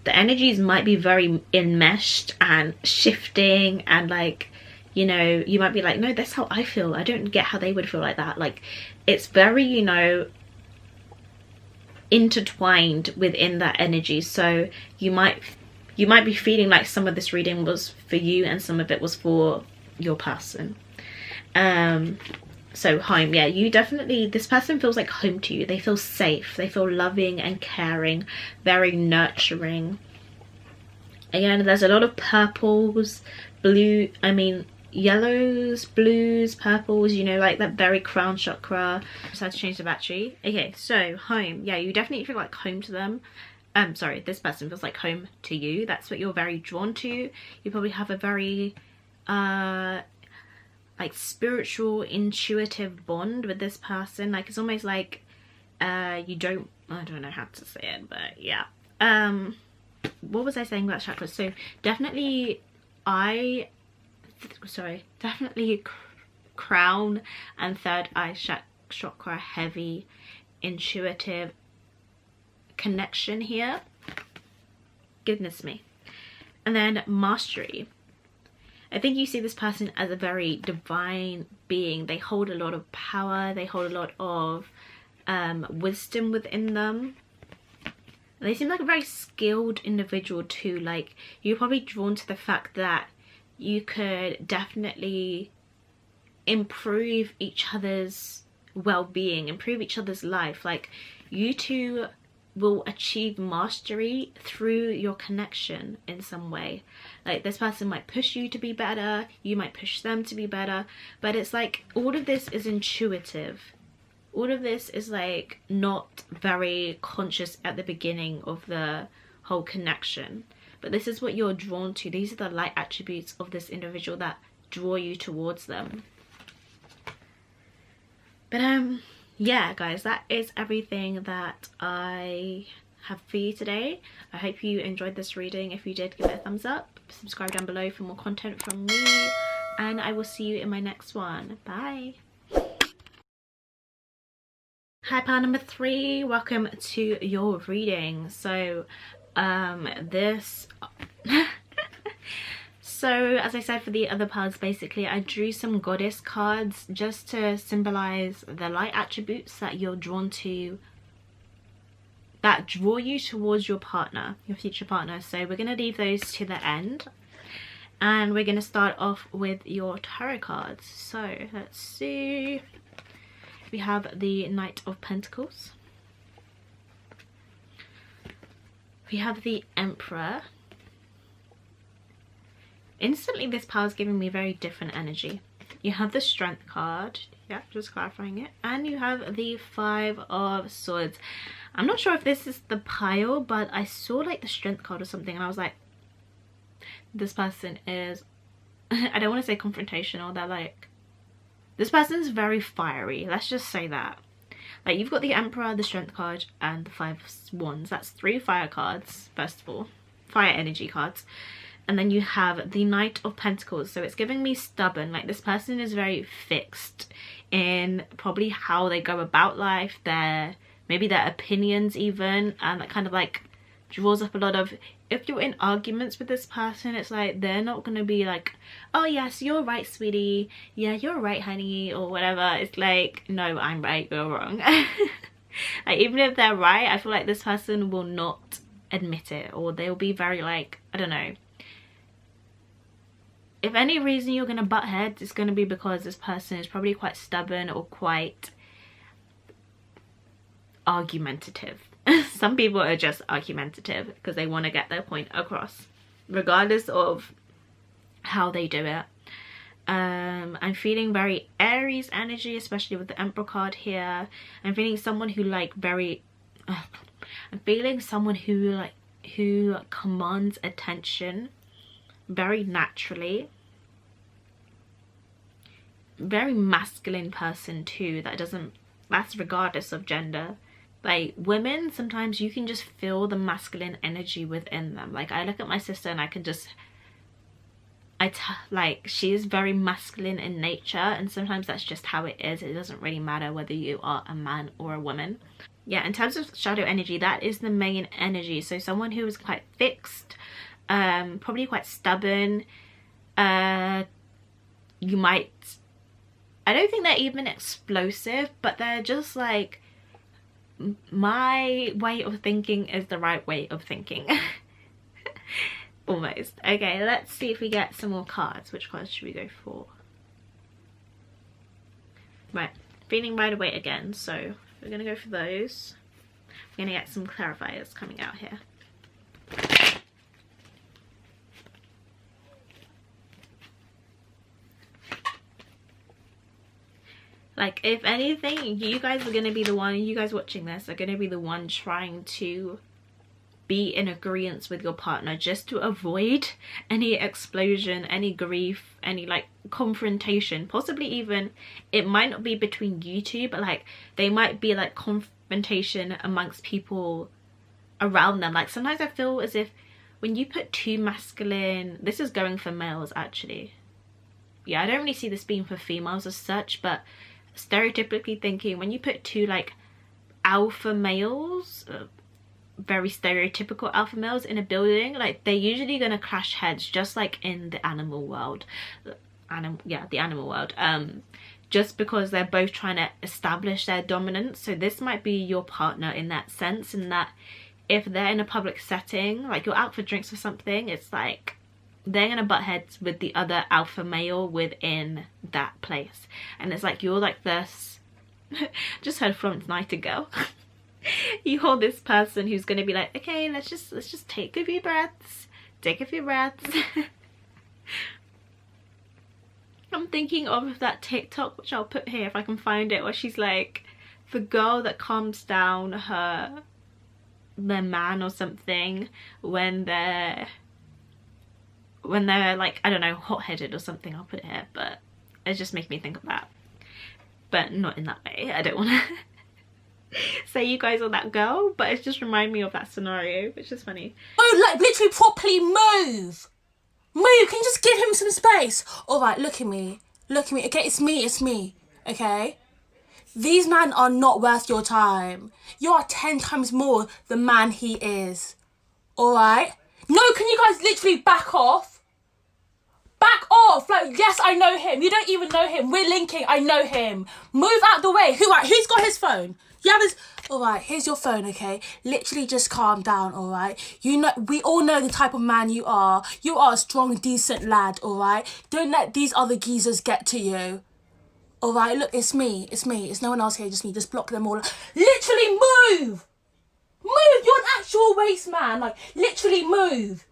the energies might be very enmeshed and shifting, and like, you know, you might be like, no, that's how I feel, I don't get how they would feel like that. Like it's very, you know, intertwined within that energy. So you might be feeling like some of this reading was for you and some of it was for your person. So Home, yeah, you definitely, this person feels like home to you. They feel safe, they feel loving and caring, very nurturing. Again, there's a lot of purples, blue, I mean yellows, blues, purples, you know, like that very crown chakra. Just had to change the battery. Okay, so Home, yeah, you definitely feel like home to them. Sorry, this person feels like home to you. That's what you're very drawn to. You probably have a very like spiritual, intuitive bond with this person. Like it's almost like I don't know how to say it, but yeah. What was I saying about chakras? So definitely definitely crown and third eye chakra heavy, intuitive connection here. Goodness me. And then Mastery. I think you see this person as a very divine being. They hold a lot of power, they hold a lot of wisdom within them. And they seem like a very skilled individual too. Like you're probably drawn to the fact that you could definitely improve each other's well-being, improve each other's life. Like you two will achieve mastery through your connection in some way. Like this person might push you to be better, you might push them to be better, but it's like all of this is intuitive. All of this is like not very conscious at the beginning of the whole connection, but this is what you're drawn to. These are the light attributes of this individual that draw you towards them. But yeah guys, that is everything that I have for you today. I hope you enjoyed this reading. If you did, give it a thumbs up, subscribe down below for more content from me, and I will see you in my next one. Bye. Hi pile number 3, welcome to your reading. So so as I said for the other piles, basically I drew some goddess cards just to symbolize the light attributes that you're drawn to that draw you towards your partner, your future partner. So we're going to leave those to the end, and we're going to start off with your tarot cards. So let's see. We have the Knight of Pentacles. We have the Emperor. Instantly, this pile is giving me very different energy. You have the Strength card. Yeah, just clarifying it. And you have the Five of Swords. I'm not sure if this is the pile, but I saw like the Strength card or something, and I was like, this person is, I don't want to say confrontational, they're like, this person is very fiery. Let's just say that. Like, you've got the Emperor, the Strength card, and the Five of Wands. That's 3 fire cards, first of all. Fire energy cards. And then you have the Knight of Pentacles. So it's giving me stubborn. Like, this person is very fixed in probably how they go about life, maybe their opinions even. And that kind of like draws up a lot of, if you're in arguments with this person, it's like they're not going to be like, oh yes, you're right, sweetie, yeah, you're right, honey, or whatever. It's like, no, I'm right, you're wrong. Like, even if they're right, I feel like this person will not admit it, or they'll be very like, I don't know, if any reason you're going to butt heads, it's going to be because this person is probably quite stubborn or quite argumentative. Some people are just argumentative because they want to get their point across, regardless of how they do it. I'm feeling very Aries energy, especially with the Emperor card here. I'm feeling someone who like I'm feeling someone who commands attention very naturally. Very masculine person too, that's regardless of gender. Like, women, sometimes you can just feel the masculine energy within them. Like, I look at my sister and I can just, like, she is very masculine in nature, and sometimes that's just how it is. It doesn't really matter whether you are a man or a woman. Yeah, in terms of shadow energy, that is the main energy. So someone who is quite fixed, probably quite stubborn. You might, I don't think they're even explosive, but they're just like, my way of thinking is the right way of thinking. Almost. Okay, let's see if we get some more cards. Which cards should we go for? Right, feeling right away again, so we're gonna go for those. We're gonna get some clarifiers coming out here. Like, if anything, you guys are going to be the one, you guys watching this are going to be the one trying to be in agreement with your partner, just to avoid any explosion, any grief, any like confrontation. Possibly even, it might not be between you two, but like they might be like confrontation amongst people around them. Like, sometimes I feel as if when you put two masculine, this is going for males actually. Yeah, I don't really see this being for females as such, but stereotypically thinking, when you put two like alpha males, very stereotypical alpha males in a building, like they're usually gonna clash heads, just like in the animal world. The animal world. Just because they're both trying to establish their dominance. So this might be your partner in that sense, in that if they're in a public setting, like you're out for drinks or something, it's like they're gonna butt heads with the other alpha male within that place, and it's like you're like this just heard Florence Nightingale. You're this person who's gonna be like, okay, let's just take a few breaths, I'm thinking of that TikTok, which I'll put here if I can find it, where she's like the girl that calms down their man or something when they're like, I don't know, hot-headed or something. I'll put it here, but it just makes me think of that, but not in that way. I don't want to say you guys are that girl, but it's just remind me of that scenario, which is funny. Oh, like literally properly move, can you just give him some space? All right, look at me, okay, it's me, okay? These men are not worth your time. You are 10 times more the man he is. All right? No, can you guys literally back off? Back off. Like, yes, I know him. You don't even know him. We're linking. I know him. Move out the way. Who's got his phone? You have his... All right, here's your phone, okay? Literally just calm down, all right? You know, we all know the type of man you are. You are a strong, decent lad, all right? Don't let these other geezers get to you. All right, look, it's me. It's me. It's no one else here, just me. Just block them all. Literally move. Move. You're an actual waste man. Like, literally move.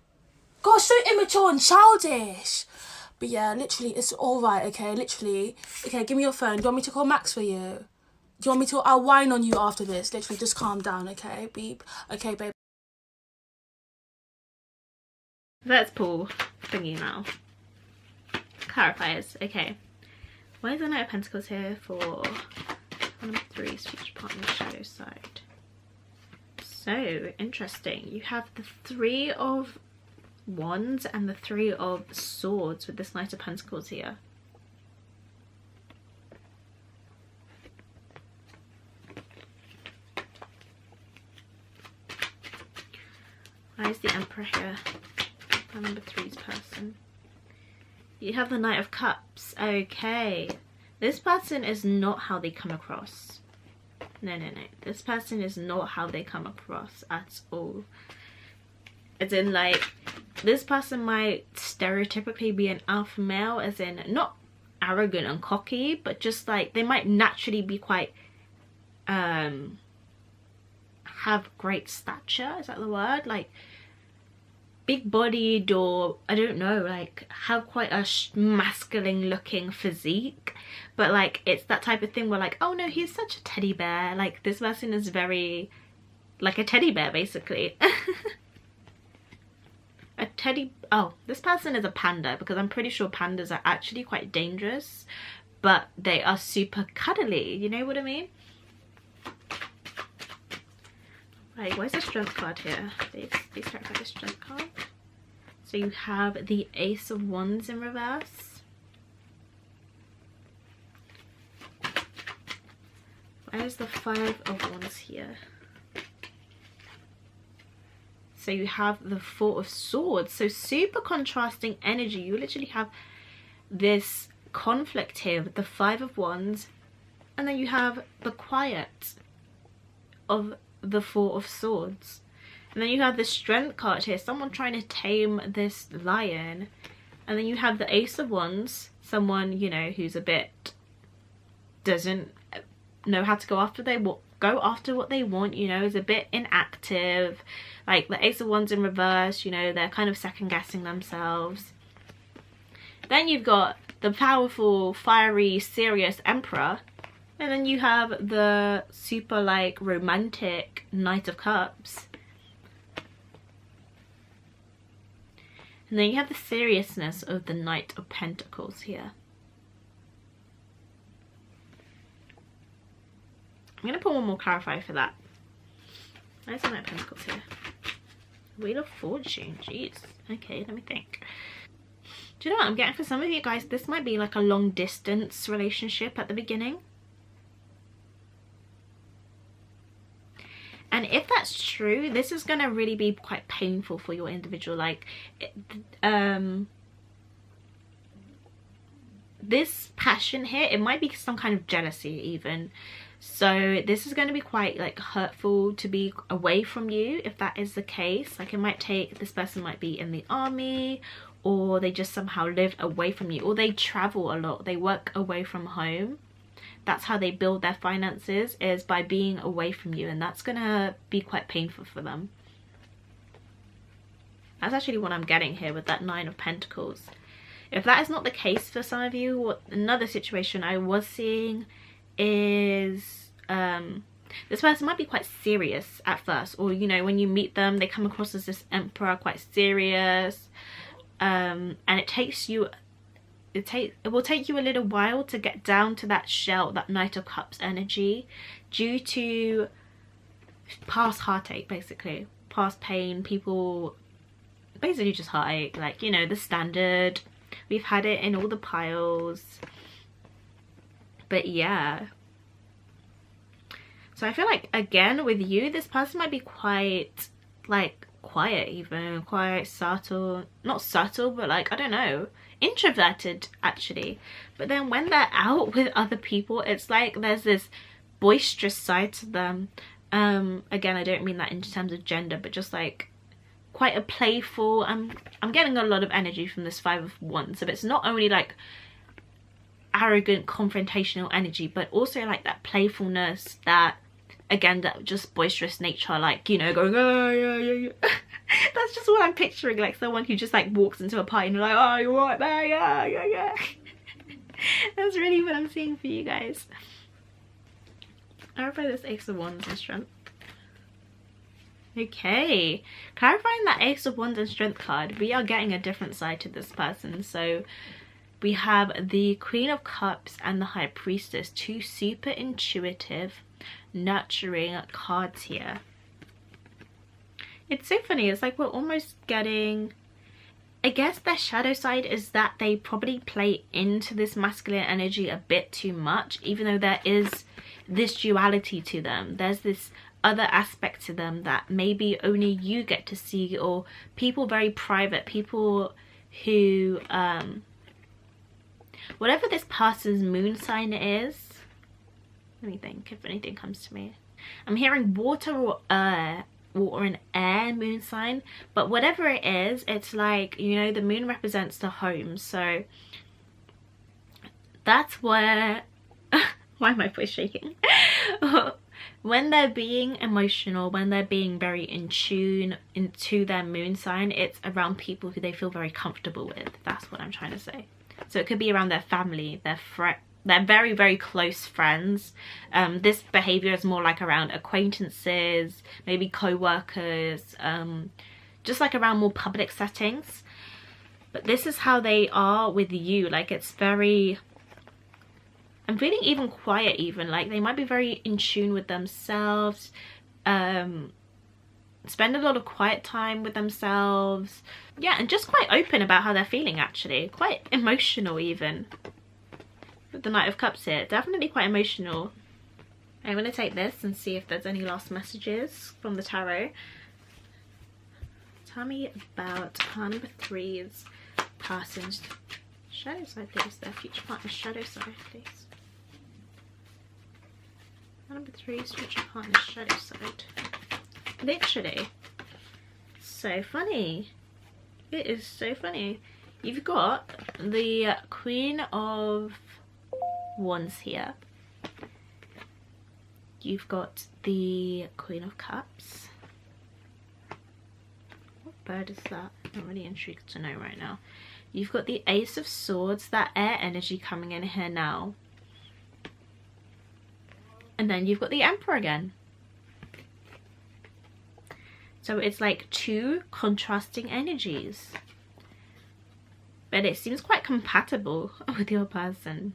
Gosh, so immature and childish. But yeah, literally, it's all right, okay? Literally. Okay, give me your phone. Do you want me to call Max for you? Do you want me to... I'll whine on you after this. Literally, just calm down, okay? Beep. Okay, babe. Let's pull thingy now. Clarifiers. Okay. Why is the Knight of Pentacles here for 1 of 3 future partner shadow side? So interesting. You have the 3 of Wands and the 3 of Swords with this Knight of Pentacles here. Why is the Emperor here? For number 3's person. You have the Knight of Cups. Okay. This person is not how they come across. No. This person is not how they come across at all. As in, like, this person might stereotypically be an alpha male, as in not arrogant and cocky, but just like they might naturally be quite have great stature, is that the word? Like big bodied, or I don't know, like have quite a masculine looking physique, but like it's that type of thing where like, oh no, he's such a teddy bear. Like this person is very like a teddy bear basically. This person is a panda, because I'm pretty sure pandas are actually quite dangerous, but they are super cuddly, you know what I mean? Right, where's the strength card here? Please clarify the strength card. So you have the Ace of Wands in reverse. Where's the 5 of Wands here? So you have the 4 of Swords. So super contrasting energy. You literally have this conflict here with the 5 of Wands, and then you have the quiet of the 4 of Swords, and then you have the Strength card here, someone trying to tame this lion, and then you have the Ace of Wands, someone, you know, who's a bit doesn't know how to go after what they want, you know, is a bit inactive. Like the Ace of Wands in reverse, you know, they're kind of second guessing themselves. Then you've got the powerful, fiery, serious Emperor, and then you have the super like romantic Knight of Cups, and then you have the seriousness of the Knight of Pentacles here. I'm going to put one more clarifier for that. Where's the Knight of Pentacles here? Wheel of Fortune, jeez. Okay, let me think. Do you know what I'm getting for some of you guys? This might be like a long distance relationship at the beginning. And if that's true, this is going to really be quite painful for your individual. Like, this passion here, it might be some kind of jealousy even. So this is going to be quite like hurtful to be away from you if that is the case. Like it might take, this person might be in the army, or they just somehow live away from you, or they travel a lot, they work away from home. That's how they build their finances, is by being away from you, and that's gonna be quite painful for them. That's actually what I'm getting here with that 9 of Pentacles. If that is not the case for some of you, what another situation I was seeing is this person might be quite serious at first, or you know, when you meet them they come across as this Emperor, quite serious, and it will take you a little while to get down to that shell, that Knight of Cups energy, due to past heartache, basically past pain, people basically just heartache, like, you know, the standard, we've had it in all the piles. But yeah, so I feel like again with you, this person might be quite quiet, even quite subtle, not subtle, but like, I don't know, introverted actually. But then when they're out with other people, it's like there's this boisterous side to them. Again, I don't mean that in terms of gender, but just like quite a playful, I'm getting a lot of energy from this Five of Wands. So it's not only like arrogant confrontational energy, but also like that playfulness, that again, that just boisterous nature, like, you know, going, oh yeah yeah yeah. That's just what I'm picturing, like someone who just like walks into a party and you're like, oh, you're right there, yeah yeah yeah. That's really what I'm seeing for you guys. Clarify this Ace of Wands and Strength. Okay, clarifying that Ace of Wands and Strength card, we are getting a different side to this person. So we have the Queen of Cups and the High Priestess, two super intuitive, nurturing cards here. It's so funny, it's like we're almost getting, I guess their shadow side is that they probably play into this masculine energy a bit too much, even though there is this duality to them. There's this other aspect to them that maybe only you get to see, or people very private, people who whatever this person's moon sign is. Let me think if anything comes to me. I'm hearing water or air, water and air moon sign, but whatever it is, it's like, you know, the moon represents the home, so that's where why am I voice shaking? When they're being emotional, when they're being very in tune into their moon sign, it's around people who they feel very comfortable with. That's what I'm trying to say. So it could be around their family, their very, very close friends. This behavior is more like around acquaintances, maybe co-workers, just like around more public settings. But this is how they are with you. Like, it's very, I'm feeling even quiet, even like they might be very in tune with themselves, spend a lot of quiet time with themselves, yeah, and just quite open about how they're feeling, actually quite emotional. Even with the Knight of Cups here, definitely quite emotional. I'm going to take this and see if there's any last messages from the tarot. Tell me about card number 3's person's shadow side, please. Their future partner's shadow side, please. Number 3's future partner's shadow side. Literally. So funny. It is so funny. You've got the Queen of Wands here. You've got the Queen of Cups. What bird is that? I'm really intrigued to know right now. You've got the Ace of Swords, that air energy coming in here now. And then you've got the Emperor again. So it's like two contrasting energies. But it seems quite compatible with your person.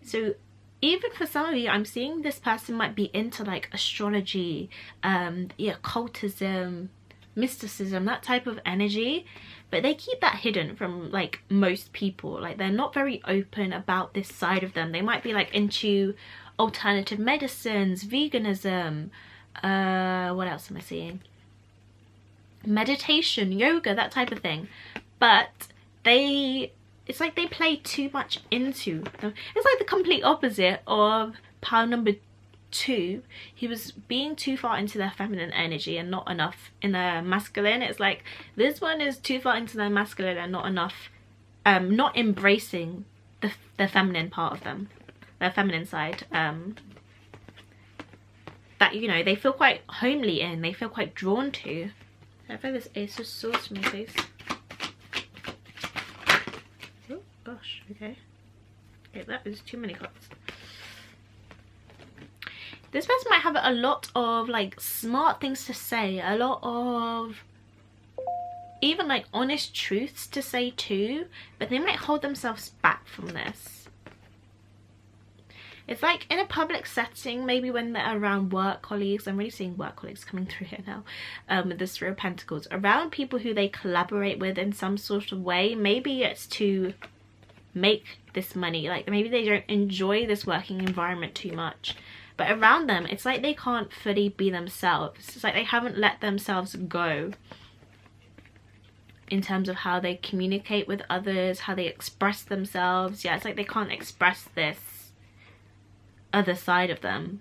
So even for some of you, I'm seeing this person might be into like astrology, occultism, mysticism, that type of energy. But they keep that hidden from like most people. Like, they're not very open about this side of them. They might be like into alternative medicines, veganism, what else am I seeing? Meditation, yoga, that type of thing. But it's like they play too much into them. It's like the complete opposite of pile number 2. He was being too far into their feminine energy and not enough in their masculine. It's like this one is too far into their masculine and not enough, not embracing the feminine part of them, their feminine side, that, you know, they feel quite homely in, they feel quite drawn to. I feel this Ace of Swords for me, please. Oh gosh, okay. Okay, that is too many cards. This person might have a lot of like smart things to say, a lot of even like honest truths to say too, but they might hold themselves back from this. It's like in a public setting, maybe when they're around work colleagues. I'm really seeing work colleagues coming through here now, with this Three of Pentacles. Around people who they collaborate with in some sort of way. Maybe it's to make this money. Like, maybe they don't enjoy this working environment too much. But around them, it's like they can't fully be themselves. It's like they haven't let themselves go. in terms of how they communicate with others, how they express themselves. Yeah, it's like they can't express this other side of them.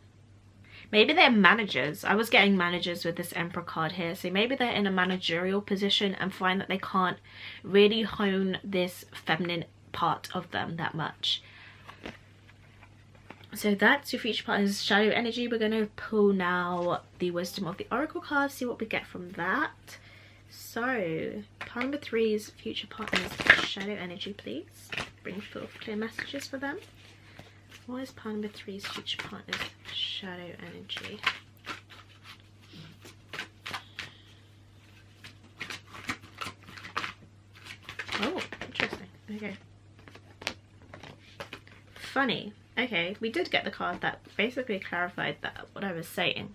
Maybe they're managers. I was getting managers with this Emperor card here. So maybe they're in a managerial position and find that they can't really hone this feminine part of them that much. So that's your future partner's shadow energy. We're going to pull now the wisdom of the oracle card, see what we get from that. So part number 3's future partner's shadow energy, please. Bring forth clear messages for them. What is part number 3's future partner's shadow energy? Oh, interesting. Okay. Funny. Okay, we did get the card that basically clarified that what I was saying.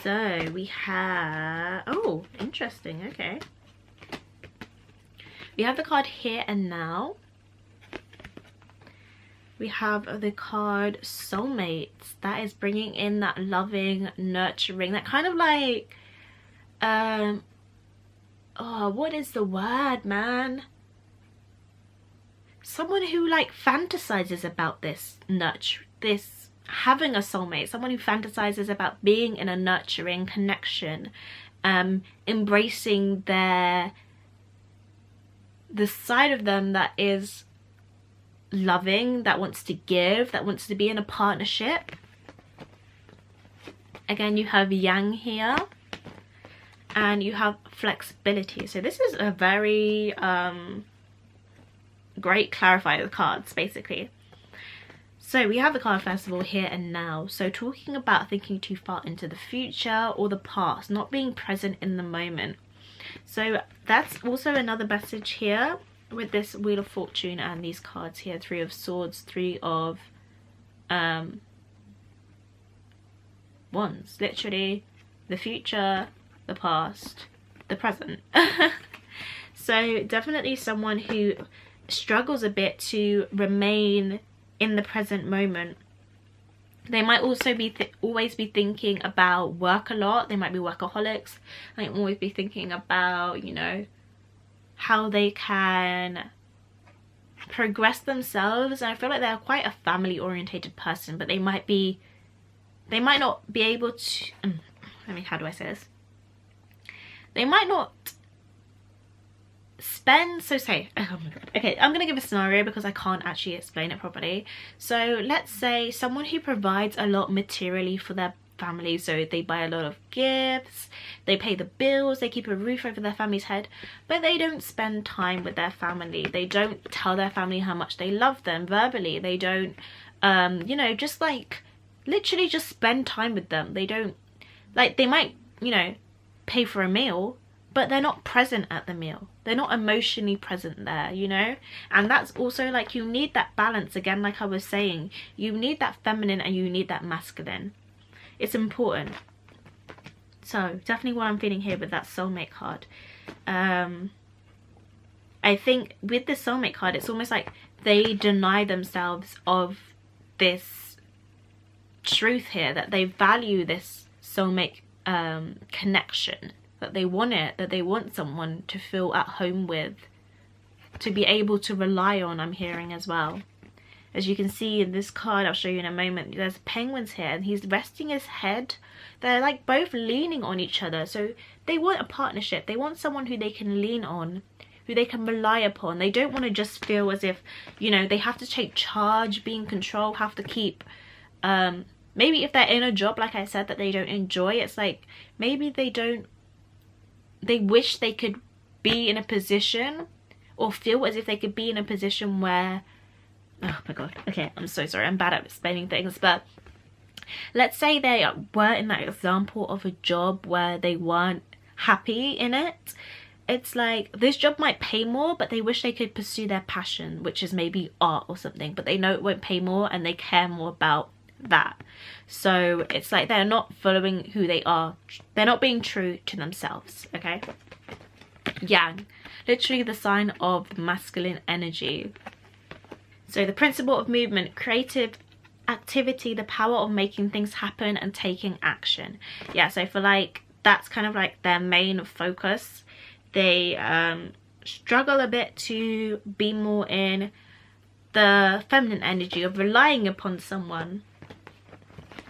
So we have, oh, interesting. Okay. We have the card Here and Now. We have the card Soulmates. That is bringing in that loving, nurturing, that kind of like, oh, what is the word, man? Someone who like fantasizes about this nurture, this having a soulmate. Someone who fantasizes about being in a nurturing connection, embracing the side of them that is loving, that wants to give, that wants to be in a partnership. Again, you have Yang here, and you have flexibility. So this is a very great clarifier of cards, basically. So we have the card, first of all, Here and Now. So talking about thinking too far into the future or the past, not being present in the moment. So that's also another message here with this Wheel of Fortune and these cards here. 3 of Swords, 3 of Wands. Literally the future, the past, the present. So definitely someone who struggles a bit to remain in the present moment. They might also be always be thinking about work a lot. They might be workaholics. They might always be thinking about, you know, how they can progress themselves. And I feel like they're quite a family orientated person, but they might not be able to, how do I say this? They might not spend, oh my god, okay, I'm gonna give a scenario because I can't actually explain it properly. So let's say someone who provides a lot materially for their family, so they buy a lot of gifts, they pay the bills, they keep a roof over their family's head, but they don't spend time with their family. They don't tell their family how much they love them verbally. They don't you know, just like literally just spend time with them. They don't, like, they might, you know, pay for a meal, but they're not present at the meal. They're not emotionally present there, you know? And that's also like, you need that balance again, like I was saying. You need that feminine and you need that masculine. It's important. So definitely what I'm feeling here with that soulmate card. I think with the soulmate card, it's almost like they deny themselves of this truth here, that they value this soulmate connection, that they want it, that they want someone to feel at home with, to be able to rely on, I'm hearing as well. As you can see in this card, I'll show you in a moment, there's penguins here and he's resting his head. They're like both leaning on each other. So they want a partnership. They want someone who they can lean on, who they can rely upon. They don't want to just feel as if, you know, they have to take charge, be in control, have to keep, maybe if they're in a job, like I said, that they don't enjoy, it's like maybe they wish they could be in a position or feel as if they could be in a position where, oh my god, okay, I'm so sorry, I'm bad at explaining things, but let's say they were in that example of a job where they weren't happy in it. It's like this job might pay more, but they wish they could pursue their passion, which is maybe art or something, but they know it won't pay more and they care more about that. So it's like they're not following who they are. They're not being true to themselves, okay? Yang, literally the sign of masculine energy. So the principle of movement, creative activity, the power of making things happen and taking action. Yeah, so I feel like that's kind of like their main focus They struggle a bit to be more in the feminine energy of relying upon someone.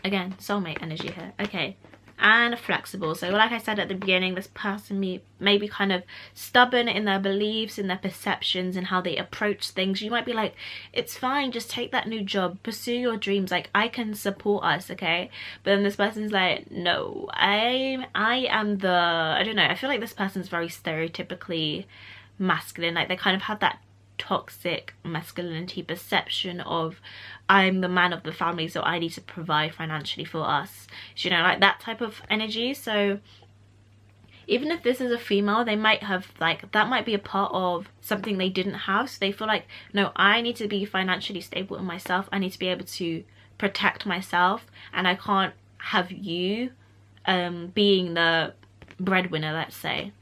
Again, soulmate energy here. Okay. And flexible. So like I said at the beginning, this person may be kind of stubborn in their beliefs, in their perceptions, and how they approach things. You might be like, it's fine, just take that new job, pursue your dreams, like I can support us, okay? But then this person's like, no, I am the, I don't know, I feel like this person's very stereotypically masculine. Like they kind of have that toxic masculinity perception of, I'm the man of the family, so I need to provide financially for us, you know, like that type of energy. So even if this is a female, they might have, like, that might be a part of something they didn't have. So they feel like, no, I need to be financially stable in myself, I need to be able to protect myself, and I can't have you being the breadwinner, let's say,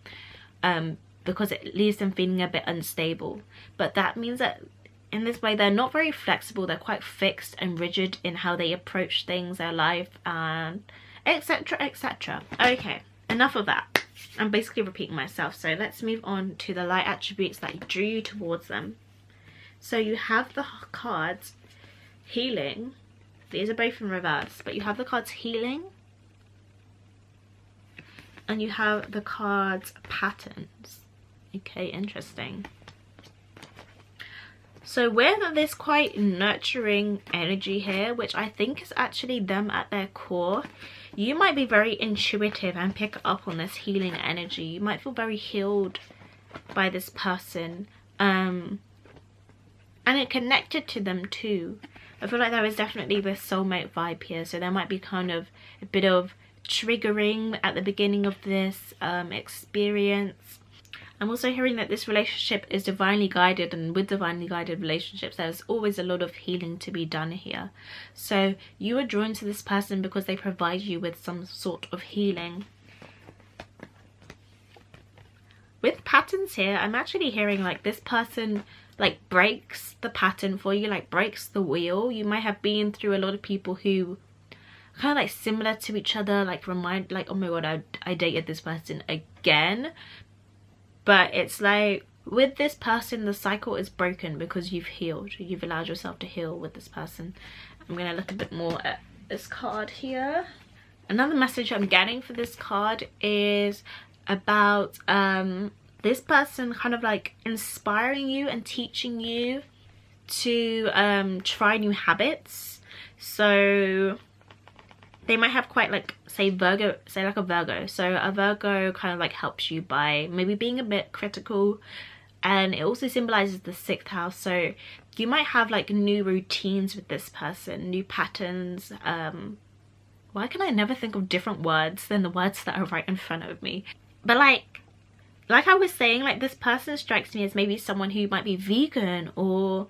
because it leaves them feeling a bit unstable. But that means that in this way they're not very flexible, they're quite fixed and rigid in how they approach things, their life, and etc, etc. Okay, enough of that. I'm basically repeating myself, so let's move on to the light attributes that drew you towards them. So you have the cards healing. These are both in reverse, but you have the cards healing and you have the cards patterns. Okay, interesting. So with this quite nurturing energy here, which I think is actually them at their core, you might be very intuitive and pick up on this healing energy. You might feel very healed by this person, and it connected to them too. I feel like there is definitely this soulmate vibe here, so there might be kind of a bit of triggering at the beginning of this experience. I'm also hearing that this relationship is divinely guided, and with divinely guided relationships there's always a lot of healing to be done here. So you are drawn to this person because they provide you with some sort of healing. With patterns here, I'm actually hearing like this person like breaks the pattern for you, like breaks the wheel. You might have been through a lot of people who kind of like similar to each other, like remind, like, oh my god, I dated this person again. But it's like with this person the cycle is broken because you've healed, you've allowed yourself to heal with this person. I'm gonna look a bit more at this card here. Another message I'm getting for this card is about this person kind of like inspiring you and teaching you to try new habits. So they might have quite like, say Virgo, say like a Virgo. So a Virgo kind of like helps you by maybe being a bit critical, and it also symbolizes the 6th house. So you might have like new routines with this person, new patterns. Why can I never think of different words than the words that are right in front of me? But like I was saying, like this person strikes me as maybe someone who might be vegan or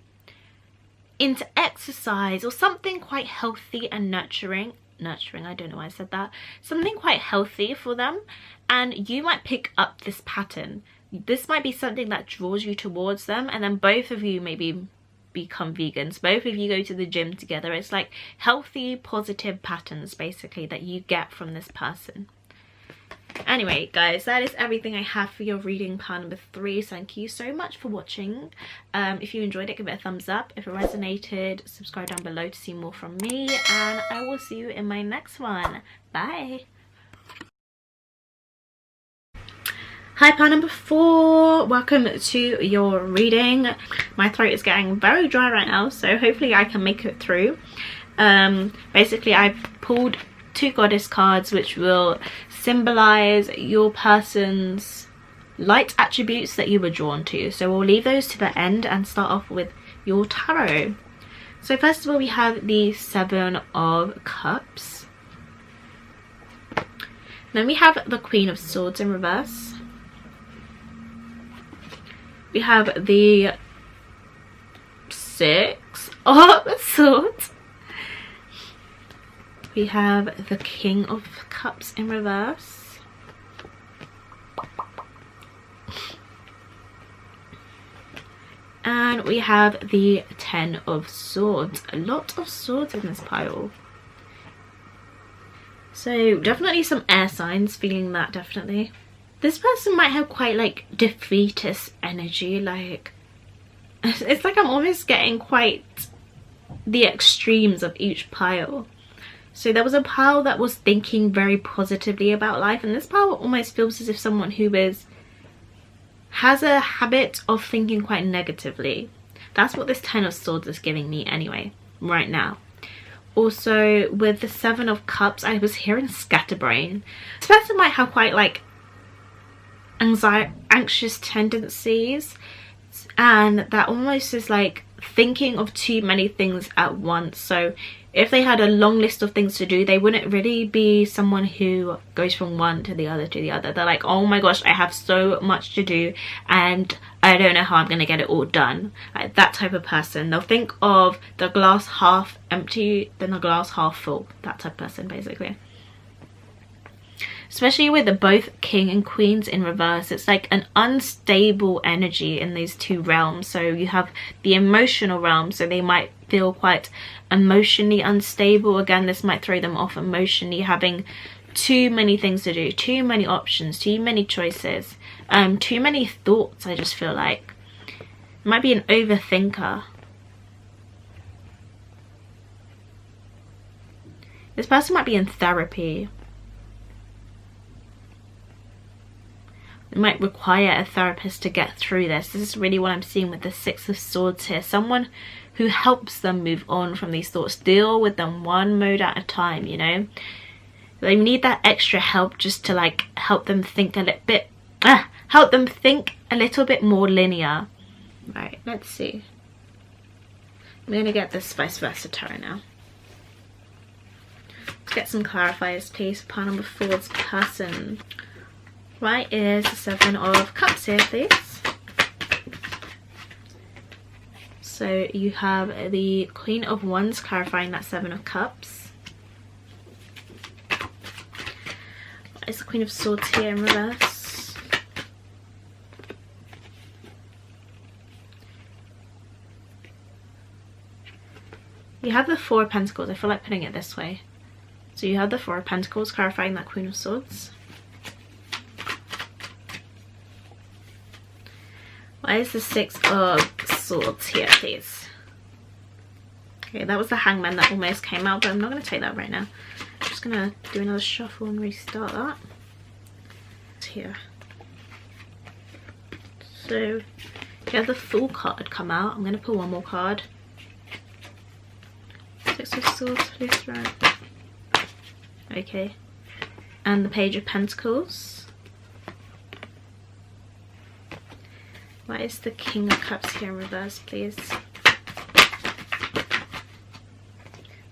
into exercise or something quite healthy and nurturing, I don't know why I said that, something quite healthy for them, and you might pick up this pattern. This might be something that draws you towards them, and then both of you maybe become vegans, both of you go to the gym together. It's like healthy, positive patterns basically that you get from this person. Anyway guys, that is everything I have for your reading part number 3. Thank you so much for watching. If you enjoyed it, give it a thumbs up. If it resonated, subscribe down below to see more from me, and I will see you in my next one. Bye. Hi, part number 4. Welcome to your reading. My throat is getting very dry right now, so hopefully I can make it through. Basically I pulled 2 goddess cards which will symbolize your person's light attributes that you were drawn to. So we'll leave those to the end and start off with your tarot. So first of all, we have the 7 of Cups. Then we have the Queen of Swords in reverse. We have the 6 of Swords. We have the King of Cups in reverse. And we have the 10 of Swords. A lot of swords in this pile. So definitely some air signs, feeling that definitely. This person might have quite like defeatist energy. Like, it's like I'm almost getting quite the extremes of each pile. So there was a pile that was thinking very positively about life, and this pile almost feels as if someone who has a habit of thinking quite negatively. That's what this 10 of Swords is giving me anyway, right now. Also, with the 7 of Cups, I was hearing scatterbrain. This person might have quite like anxious tendencies, and that almost is like thinking of too many things at once. So if they had a long list of things to do, they wouldn't really be someone who goes from one to the other to the other. They're like, oh my gosh, I have so much to do and I don't know how I'm gonna get it all done. Like that type of person. They'll think of the glass half empty than the glass half full. That type of person, basically. Especially with the both king and queens in reverse, it's like an unstable energy in these two realms. So you have the emotional realm, so they might feel quite emotionally unstable. Again, this might throw them off emotionally, having too many things to do, too many options, too many choices, too many thoughts. I just feel like it might be an overthinker. This person might be in therapy. It might require a therapist to get through this. This is really what I'm seeing with the 6 of Swords here. Someone who helps them move on from these thoughts, deal with them one mode at a time, you know. They need that extra help just to like help them think a little bit, help them think a little bit more linear. Right, let's see. I'm gonna get this vice versa tarot now. Let's get some clarifiers, please. Pile number 4's person. Why is the 7 of Cups here, please? So you have the Queen of Wands clarifying that 7 of Cups. Why is the Queen of Swords here in reverse? You have the 4 of Pentacles. I feel like putting it this way. So you have the 4 of Pentacles clarifying that Queen of Swords. Why is the 6 of Swords here, please? Okay, that was the Hangman that almost came out, but I'm not going to take that right now. I'm just going to do another shuffle and restart that. Here. So, you have the Fool card come out. I'm going to pull one more card. 6 of Swords, please, right. Okay. And the Page of Pentacles. Why is the King of Cups here in reverse, please?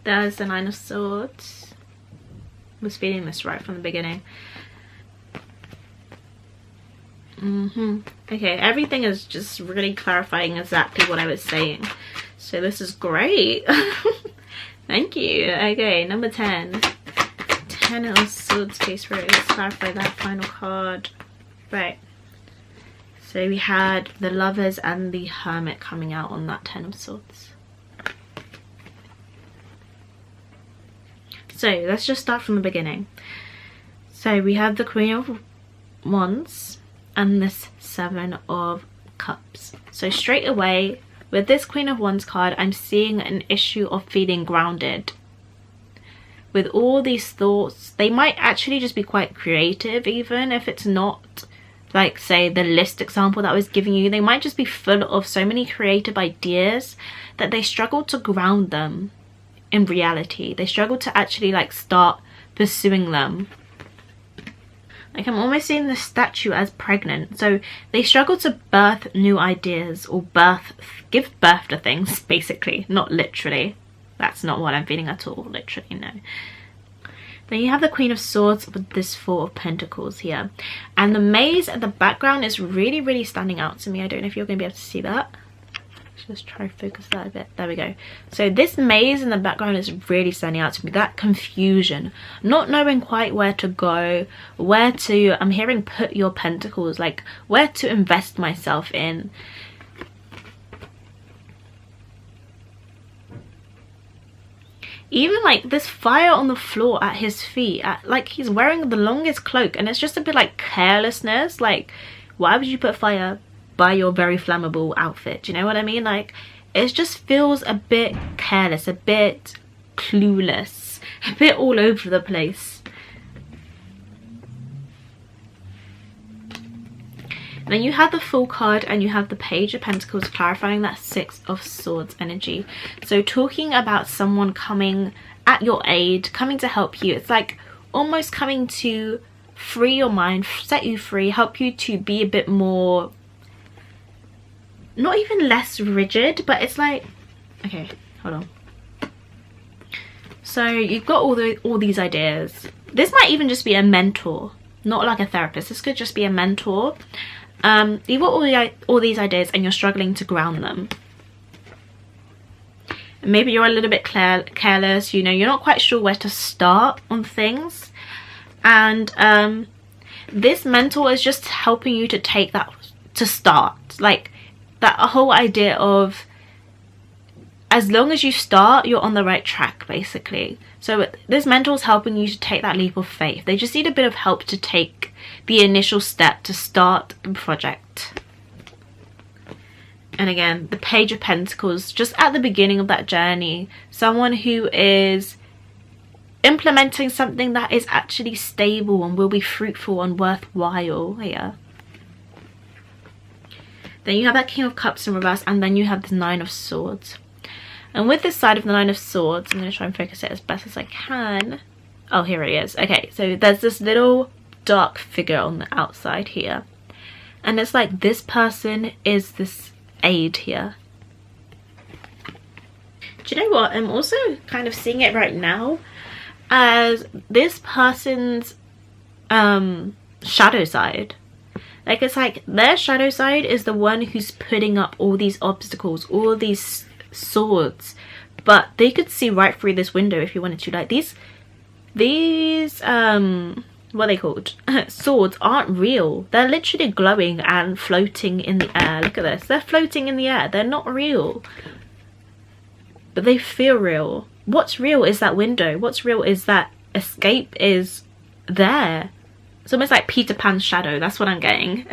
There's the 9 of Swords. I was feeling this right from the beginning. Okay, everything is just really clarifying exactly what I was saying. So this is great. Thank you. Okay, number 10. 10 of Swords, please, right? Let's clarify that final card. Right. So we had the Lovers and the Hermit coming out on that 10 of Swords. So let's just start from the beginning. So we have the Queen of Wands and this 7 of Cups. So straight away with this Queen of Wands card, I'm seeing an issue of feeling grounded. With all these thoughts, they might actually just be quite creative, even if it's not like, say, the list example that I was giving you. They might just be full of so many creative ideas that they struggle to ground them in reality. They struggle to actually like start pursuing them. Like, I'm almost seeing the statue as pregnant. So they struggle to birth new ideas or give birth to things, basically. Not literally. That's not what I'm feeling at all, literally, no. Then you have the Queen of Swords with this 4 of Pentacles here. And the maze at the background is really, really standing out to me. I don't know if you're going to be able to see that. Let's just try to focus that a bit. There we go. So this maze in the background is really standing out to me. That confusion. Not knowing quite where to go. Where to... I'm hearing put your pentacles. Like, where to invest myself in. Even like this fire on the floor at his feet, like he's wearing the longest cloak, and it's just a bit like carelessness. Like, why would you put fire by your very flammable outfit? Do you know what I mean? Like, it just feels a bit careless, a bit clueless, a bit all over the place. Then you have the Fool card and you have the Page of Pentacles, clarifying that Six of Swords energy. So talking about someone coming at your aid, coming to help you. It's like almost coming to free your mind, set you free, help you to be a bit more, not even less rigid, but it's like, okay, hold on. So you've got all these ideas. This might even just be a mentor, not like a therapist. This could just be a mentor. You've got all these ideas and you're struggling to ground them. Maybe you're a little bit careless, you know, you're not quite sure where to start on things. And this mentor is just helping you to take that, to start. Like, that whole idea of, as long as you start, you're on the right track, basically. So this mentor is helping you to take that leap of faith. They just need a bit of help to take the initial step to start the project. And again, the Page of Pentacles, just at the beginning of that journey, someone who is implementing something that is actually stable and will be fruitful and worthwhile here. Then you have that King of Cups in reverse, and then you have the Nine of Swords. And with this side of the Nine of Swords, I'm going to try and focus it as best as I can. Oh, here it is. Okay, so there's this little dark figure on the outside here. And it's like this person is this aid here. Do you know what? I'm also kind of seeing it right now as this person's shadow side. Like, it's like their shadow side is the one who's putting up all these obstacles, all these swords, but they could see right through this window if you wanted to. Like, these what are they called? Swords aren't real. They're literally glowing and floating in the air. Look at this. They're floating in the air. They're not real, but they feel real. What's real is that window. What's real is that escape is there. It's almost like Peter Pan's shadow. That's what I'm getting.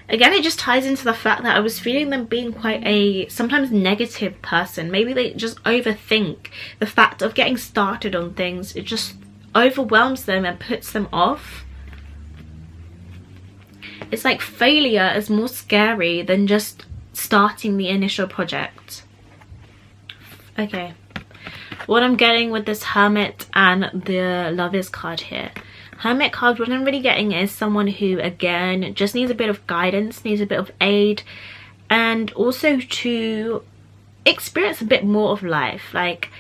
Again, it just ties into the fact that I was feeling them being quite a sometimes negative person. Maybe they just overthink the fact of getting started on things. It just overwhelms them and puts them off. It's like failure is more scary than just starting the initial project. Okay, what I'm getting with this Hermit and the Lovers card here. Hermit card, what I'm really getting is someone who, again, just needs a bit of guidance, needs a bit of aid, and also to experience a bit more of life. Like,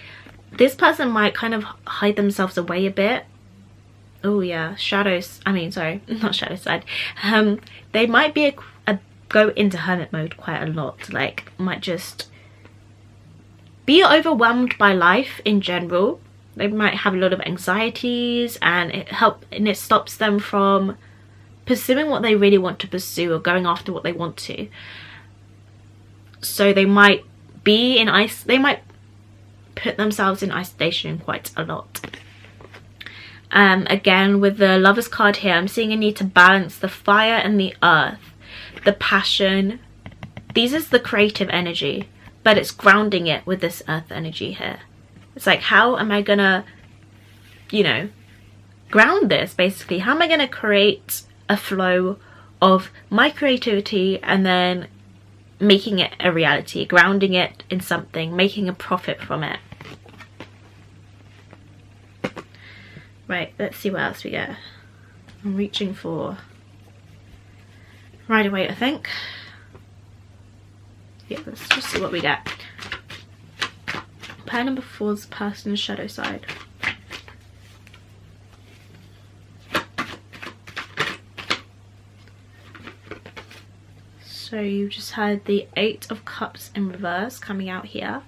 this person might kind of hide themselves away a bit. Oh yeah, shadows, I mean, sorry, not shadow side. They might be go into hermit mode quite a lot. Like, might just be overwhelmed by life in general. They might have a lot of anxieties, and it stops them from pursuing what they really want to pursue or going after what they want to. So they might be in they might put themselves in isolation quite a lot. Again, with the Lovers card here, I'm seeing a need to balance the fire and the earth, the passion. These is the creative energy, but it's grounding it with this earth energy here. It's like, how am I gonna, you know, ground this, basically? How am I gonna create a flow of my creativity and then making it a reality, grounding it in something, making a profit from it? Right, let's see what else we get. I'm reaching for Rider-Waite, I think. Yeah, let's just see what we get. Pair number 4's person's shadow side. So you just had the 8 of Cups in reverse coming out here.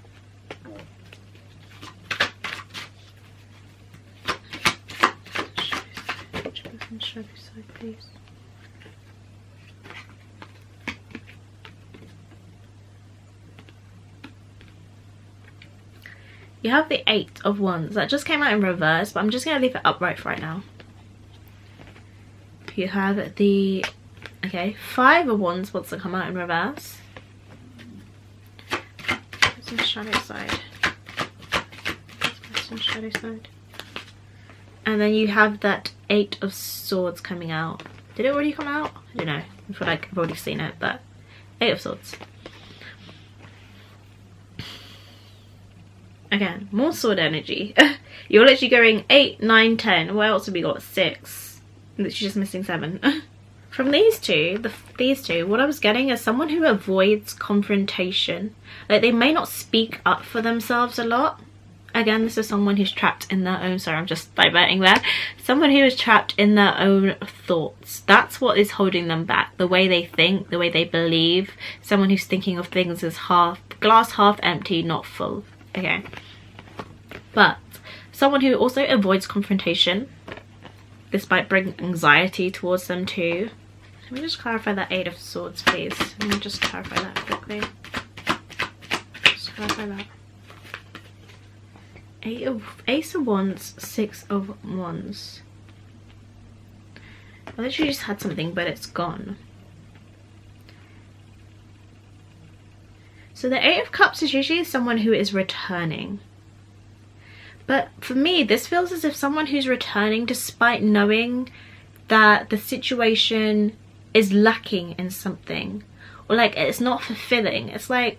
Shadow side, please. You have the 8 of Wands. That just came out in reverse, but I'm just going to leave it upright for right now. You have the, okay, 5 of Wands wants to come out in reverse. Some shadow side. Some shadow side. And then you have that 8 of Swords coming out. Did it already come out? I don't know. I feel like I've already seen it, but 8 of Swords. Again, more sword energy. You're literally going 8, 9, 10. What else have we got? 6. Literally just missing 7. From these two, what I was getting is someone who avoids confrontation. Like, they may not speak up for themselves a lot. Again, this is someone who's trapped in their own, sorry, I'm just diverting there. Someone who is trapped in their own thoughts. That's what is holding them back. The way they think, the way they believe. Someone who's thinking of things as glass half empty, not full. Okay. But someone who also avoids confrontation. This might bring anxiety towards them too. Let me just clarify that 8 of Swords, please. Let me just clarify that quickly. Just clarify that. Ace of Wands, 6 of Wands. I literally just had something, but it's gone. So the 8 of Cups is usually someone who is returning. But for me, this feels as if someone who's returning despite knowing that the situation is lacking in something. Or like it's not fulfilling. It's like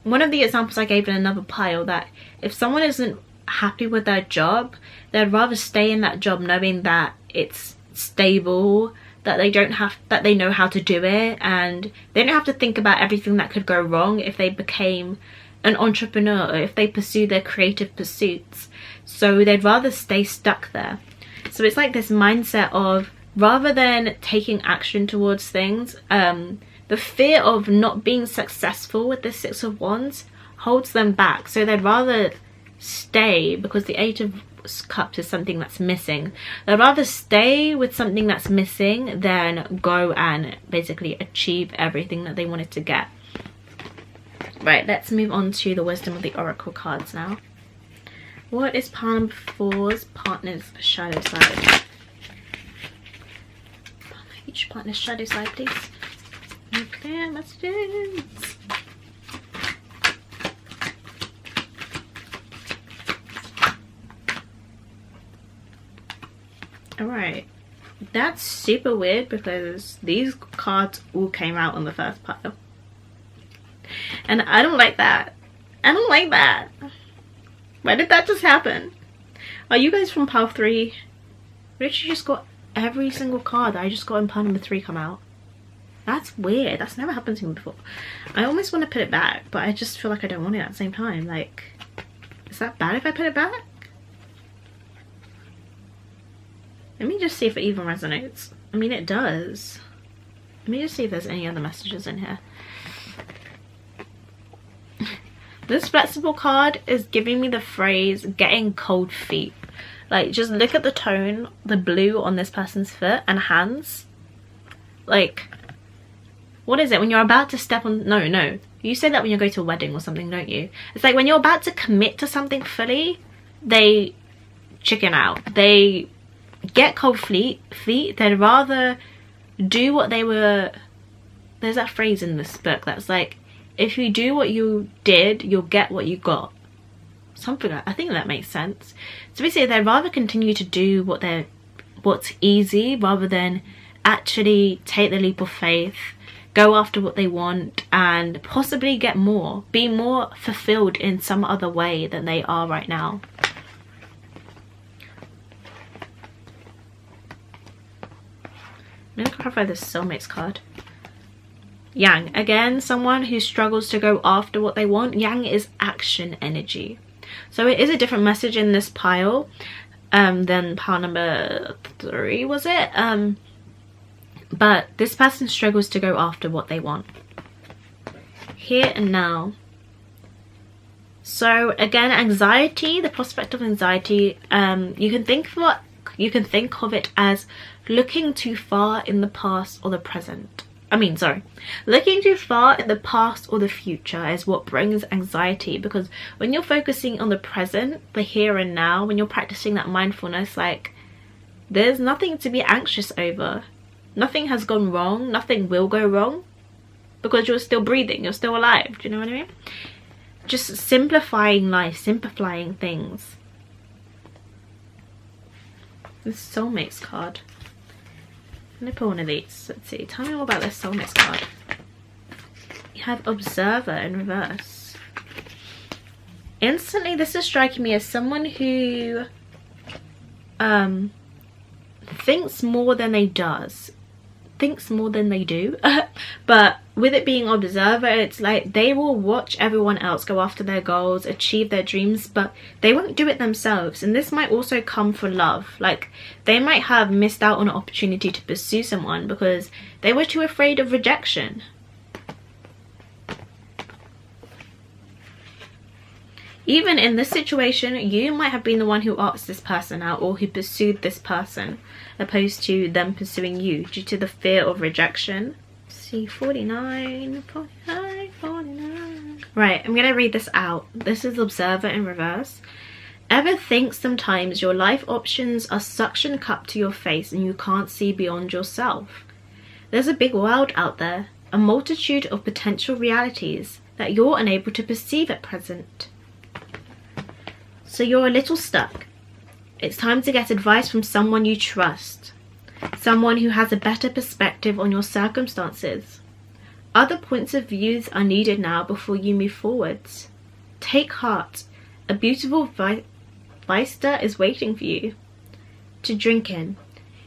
one of the examples I gave in another pile, that if someone isn't happy with their job, they'd rather stay in that job knowing that it's stable, that they know how to do it, and they don't have to think about everything that could go wrong if they became an entrepreneur or if they pursue their creative pursuits. So they'd rather stay stuck there. So it's like this mindset of, rather than taking action towards things, the fear of not being successful with the 6 of Wands holds them back. So they'd rather stay, because the 8 of Cups is something that's missing. They'd rather stay with something that's missing than go and basically achieve everything that they wanted to get. Right, let's move on to the Wisdom of the Oracle cards now. What is pile number 4's partner's shadow side? Each partner's shadow side, please. Okay, messages. Alright, that's super weird because these cards all came out on the first pile. And I don't like that. I don't like that. Why did that just happen? Are you guys from pile 3? Literally just got every single card that I just got in pile number 3 come out. That's weird. That's never happened to me before. I almost want to put it back, but I just feel like I don't want it at the same time. Like, is that bad if I put it back? Let me just see if it even resonates. I mean, it does. Let me just see if there's any other messages in here. This flexible card is giving me the phrase getting cold feet. Like, just look at the tone, the blue on this person's foot and hands. Like, what is it when you're about to step on? No, you say that when you go to a wedding or something, don't you? It's like when you're about to commit to something fully, they chicken out. They get cold feet. They'd rather do what they were. There's that phrase in this book that's like, if you do what you did, you'll get what you got. Something like, I think that makes sense. So basically, they'd rather continue to do what's easy rather than actually take the leap of faith, go after what they want, and possibly get more, be more fulfilled in some other way than they are right now. I'm gonna clarify this soulmates card. Yang, again, someone who struggles to go after what they want. Yang is action energy. So it is a different message in this pile than pile number 3, was it? But this person struggles to go after what they want. Here and now. So again, anxiety, the prospect of anxiety, you can think of it as looking too far in the past or the present. looking too far in the past or the future is what brings anxiety, because when you're focusing on the present, the here and now, when you're practicing that mindfulness, like, there's nothing to be anxious over. Nothing has gone wrong, nothing will go wrong, because you're still breathing, you're still alive. Do you know what I mean? Just simplifying life, simplifying things. This soulmates card. I'm gonna pull one of these. Let's see. Tell me more about this soulmates card. You have Observer in reverse. Instantly, this is striking me as someone who thinks more than they do. But with it being Observer, it's like they will watch everyone else go after their goals, achieve their dreams, but they won't do it themselves. And this might also come for love. Like, they might have missed out on an opportunity to pursue someone because they were too afraid of rejection. Even in this situation, you might have been the one who asked this person out or who pursued this person, opposed to them pursuing you due to the fear of rejection. See, 49. Right, I'm gonna read this out. This is Observer in reverse. Ever think sometimes your life options are suction cupped to your face and you can't see beyond yourself? There's a big world out there, a multitude of potential realities that you're unable to perceive at present. So you're a little stuck. It's time to get advice from someone you trust. Someone who has a better perspective on your circumstances. Other points of views are needed now before you move forwards. Take heart. A beautiful vista is waiting for you to drink in.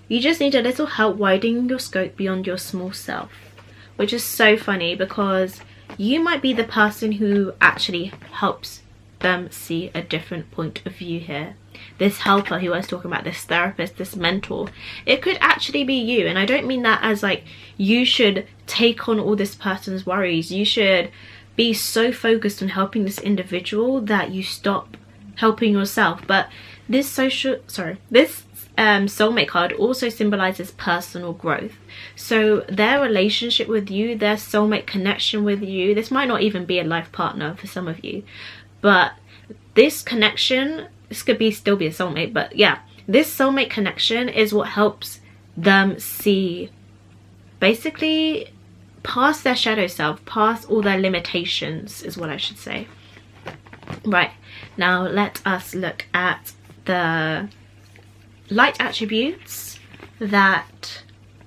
You just need a little help widening your scope beyond your small self. Which is so funny because you might be the person who actually helps them see a different point of view here. This helper who I was talking about, this therapist, this mentor, it could actually be you. And I don't mean that as like you should take on all this person's worries. You should be so focused on helping this individual that you stop helping yourself. But this soulmate card also symbolizes personal growth. So their relationship with you, their soulmate connection with you, this might not even be a life partner for some of you, but this connection, this could still be a soulmate, but yeah, this soulmate connection is what helps them see basically past their shadow self, past all their limitations is what I should say. Right, now let us look at the light attributes that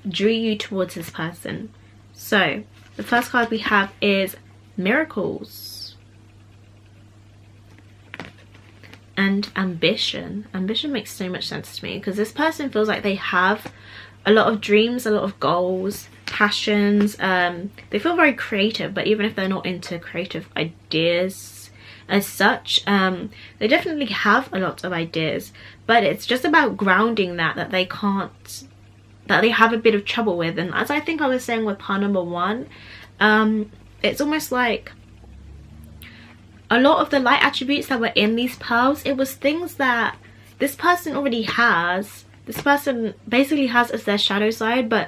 drew you towards this person. So the first card we have is Miracles. And ambition. Ambition makes so much sense to me because this person feels like they have a lot of dreams, a lot of goals, passions. They feel very creative, but even if they're not into creative ideas as such, they definitely have a lot of ideas, but it's just about grounding that they can't, that they have a bit of trouble with. And as I think I was saying with pile number 1, it's almost like a lot of the light attributes that were in these pearls, it was things that this person already has. This person basically has as their shadow side, but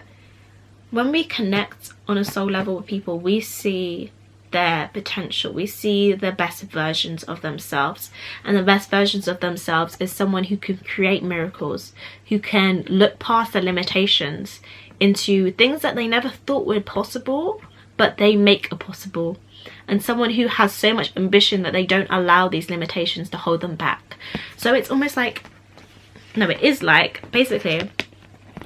when we connect on a soul level with people, we see their potential. We see the best versions of themselves. And the best versions of themselves is someone who can create miracles, who can look past their limitations into things that they never thought were possible, but they make it possible. And someone who has so much ambition that they don't allow these limitations to hold them back. So it's almost like, no, it is like, basically,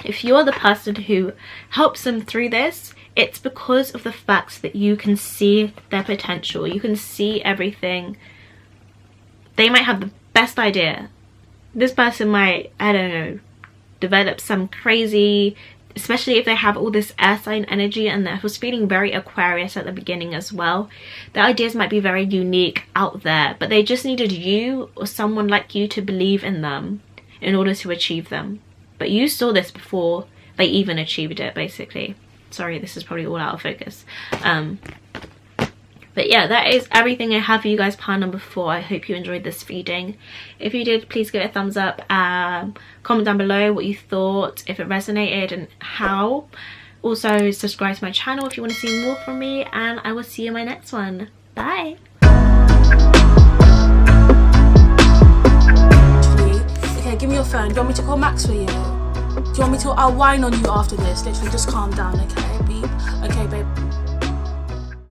if you're the person who helps them through this, it's because of the fact that you can see their potential. You can see everything. They might have the best idea. This person might, I don't know, develop some crazy, especially if they have all this air sign energy, and that was feeling very Aquarius at the beginning as well. The ideas might be very unique out there, but they just needed you or someone like you to believe in them in order to achieve them. But you saw this before they even achieved it, basically. Sorry, this is probably all out of focus. But yeah, that is everything I have for you guys, pile number 4. I hope you enjoyed this reading. If you did, please give it a thumbs up. Comment down below what you thought, if it resonated and how. Also subscribe to my channel if you want to see more from me, and I will see you in my next one. Bye. Okay, give me your phone. Do you want me to call Max for you? Do you want me to? I'll whine on you after this. Literally, just calm down, okay, beep. Okay, babe.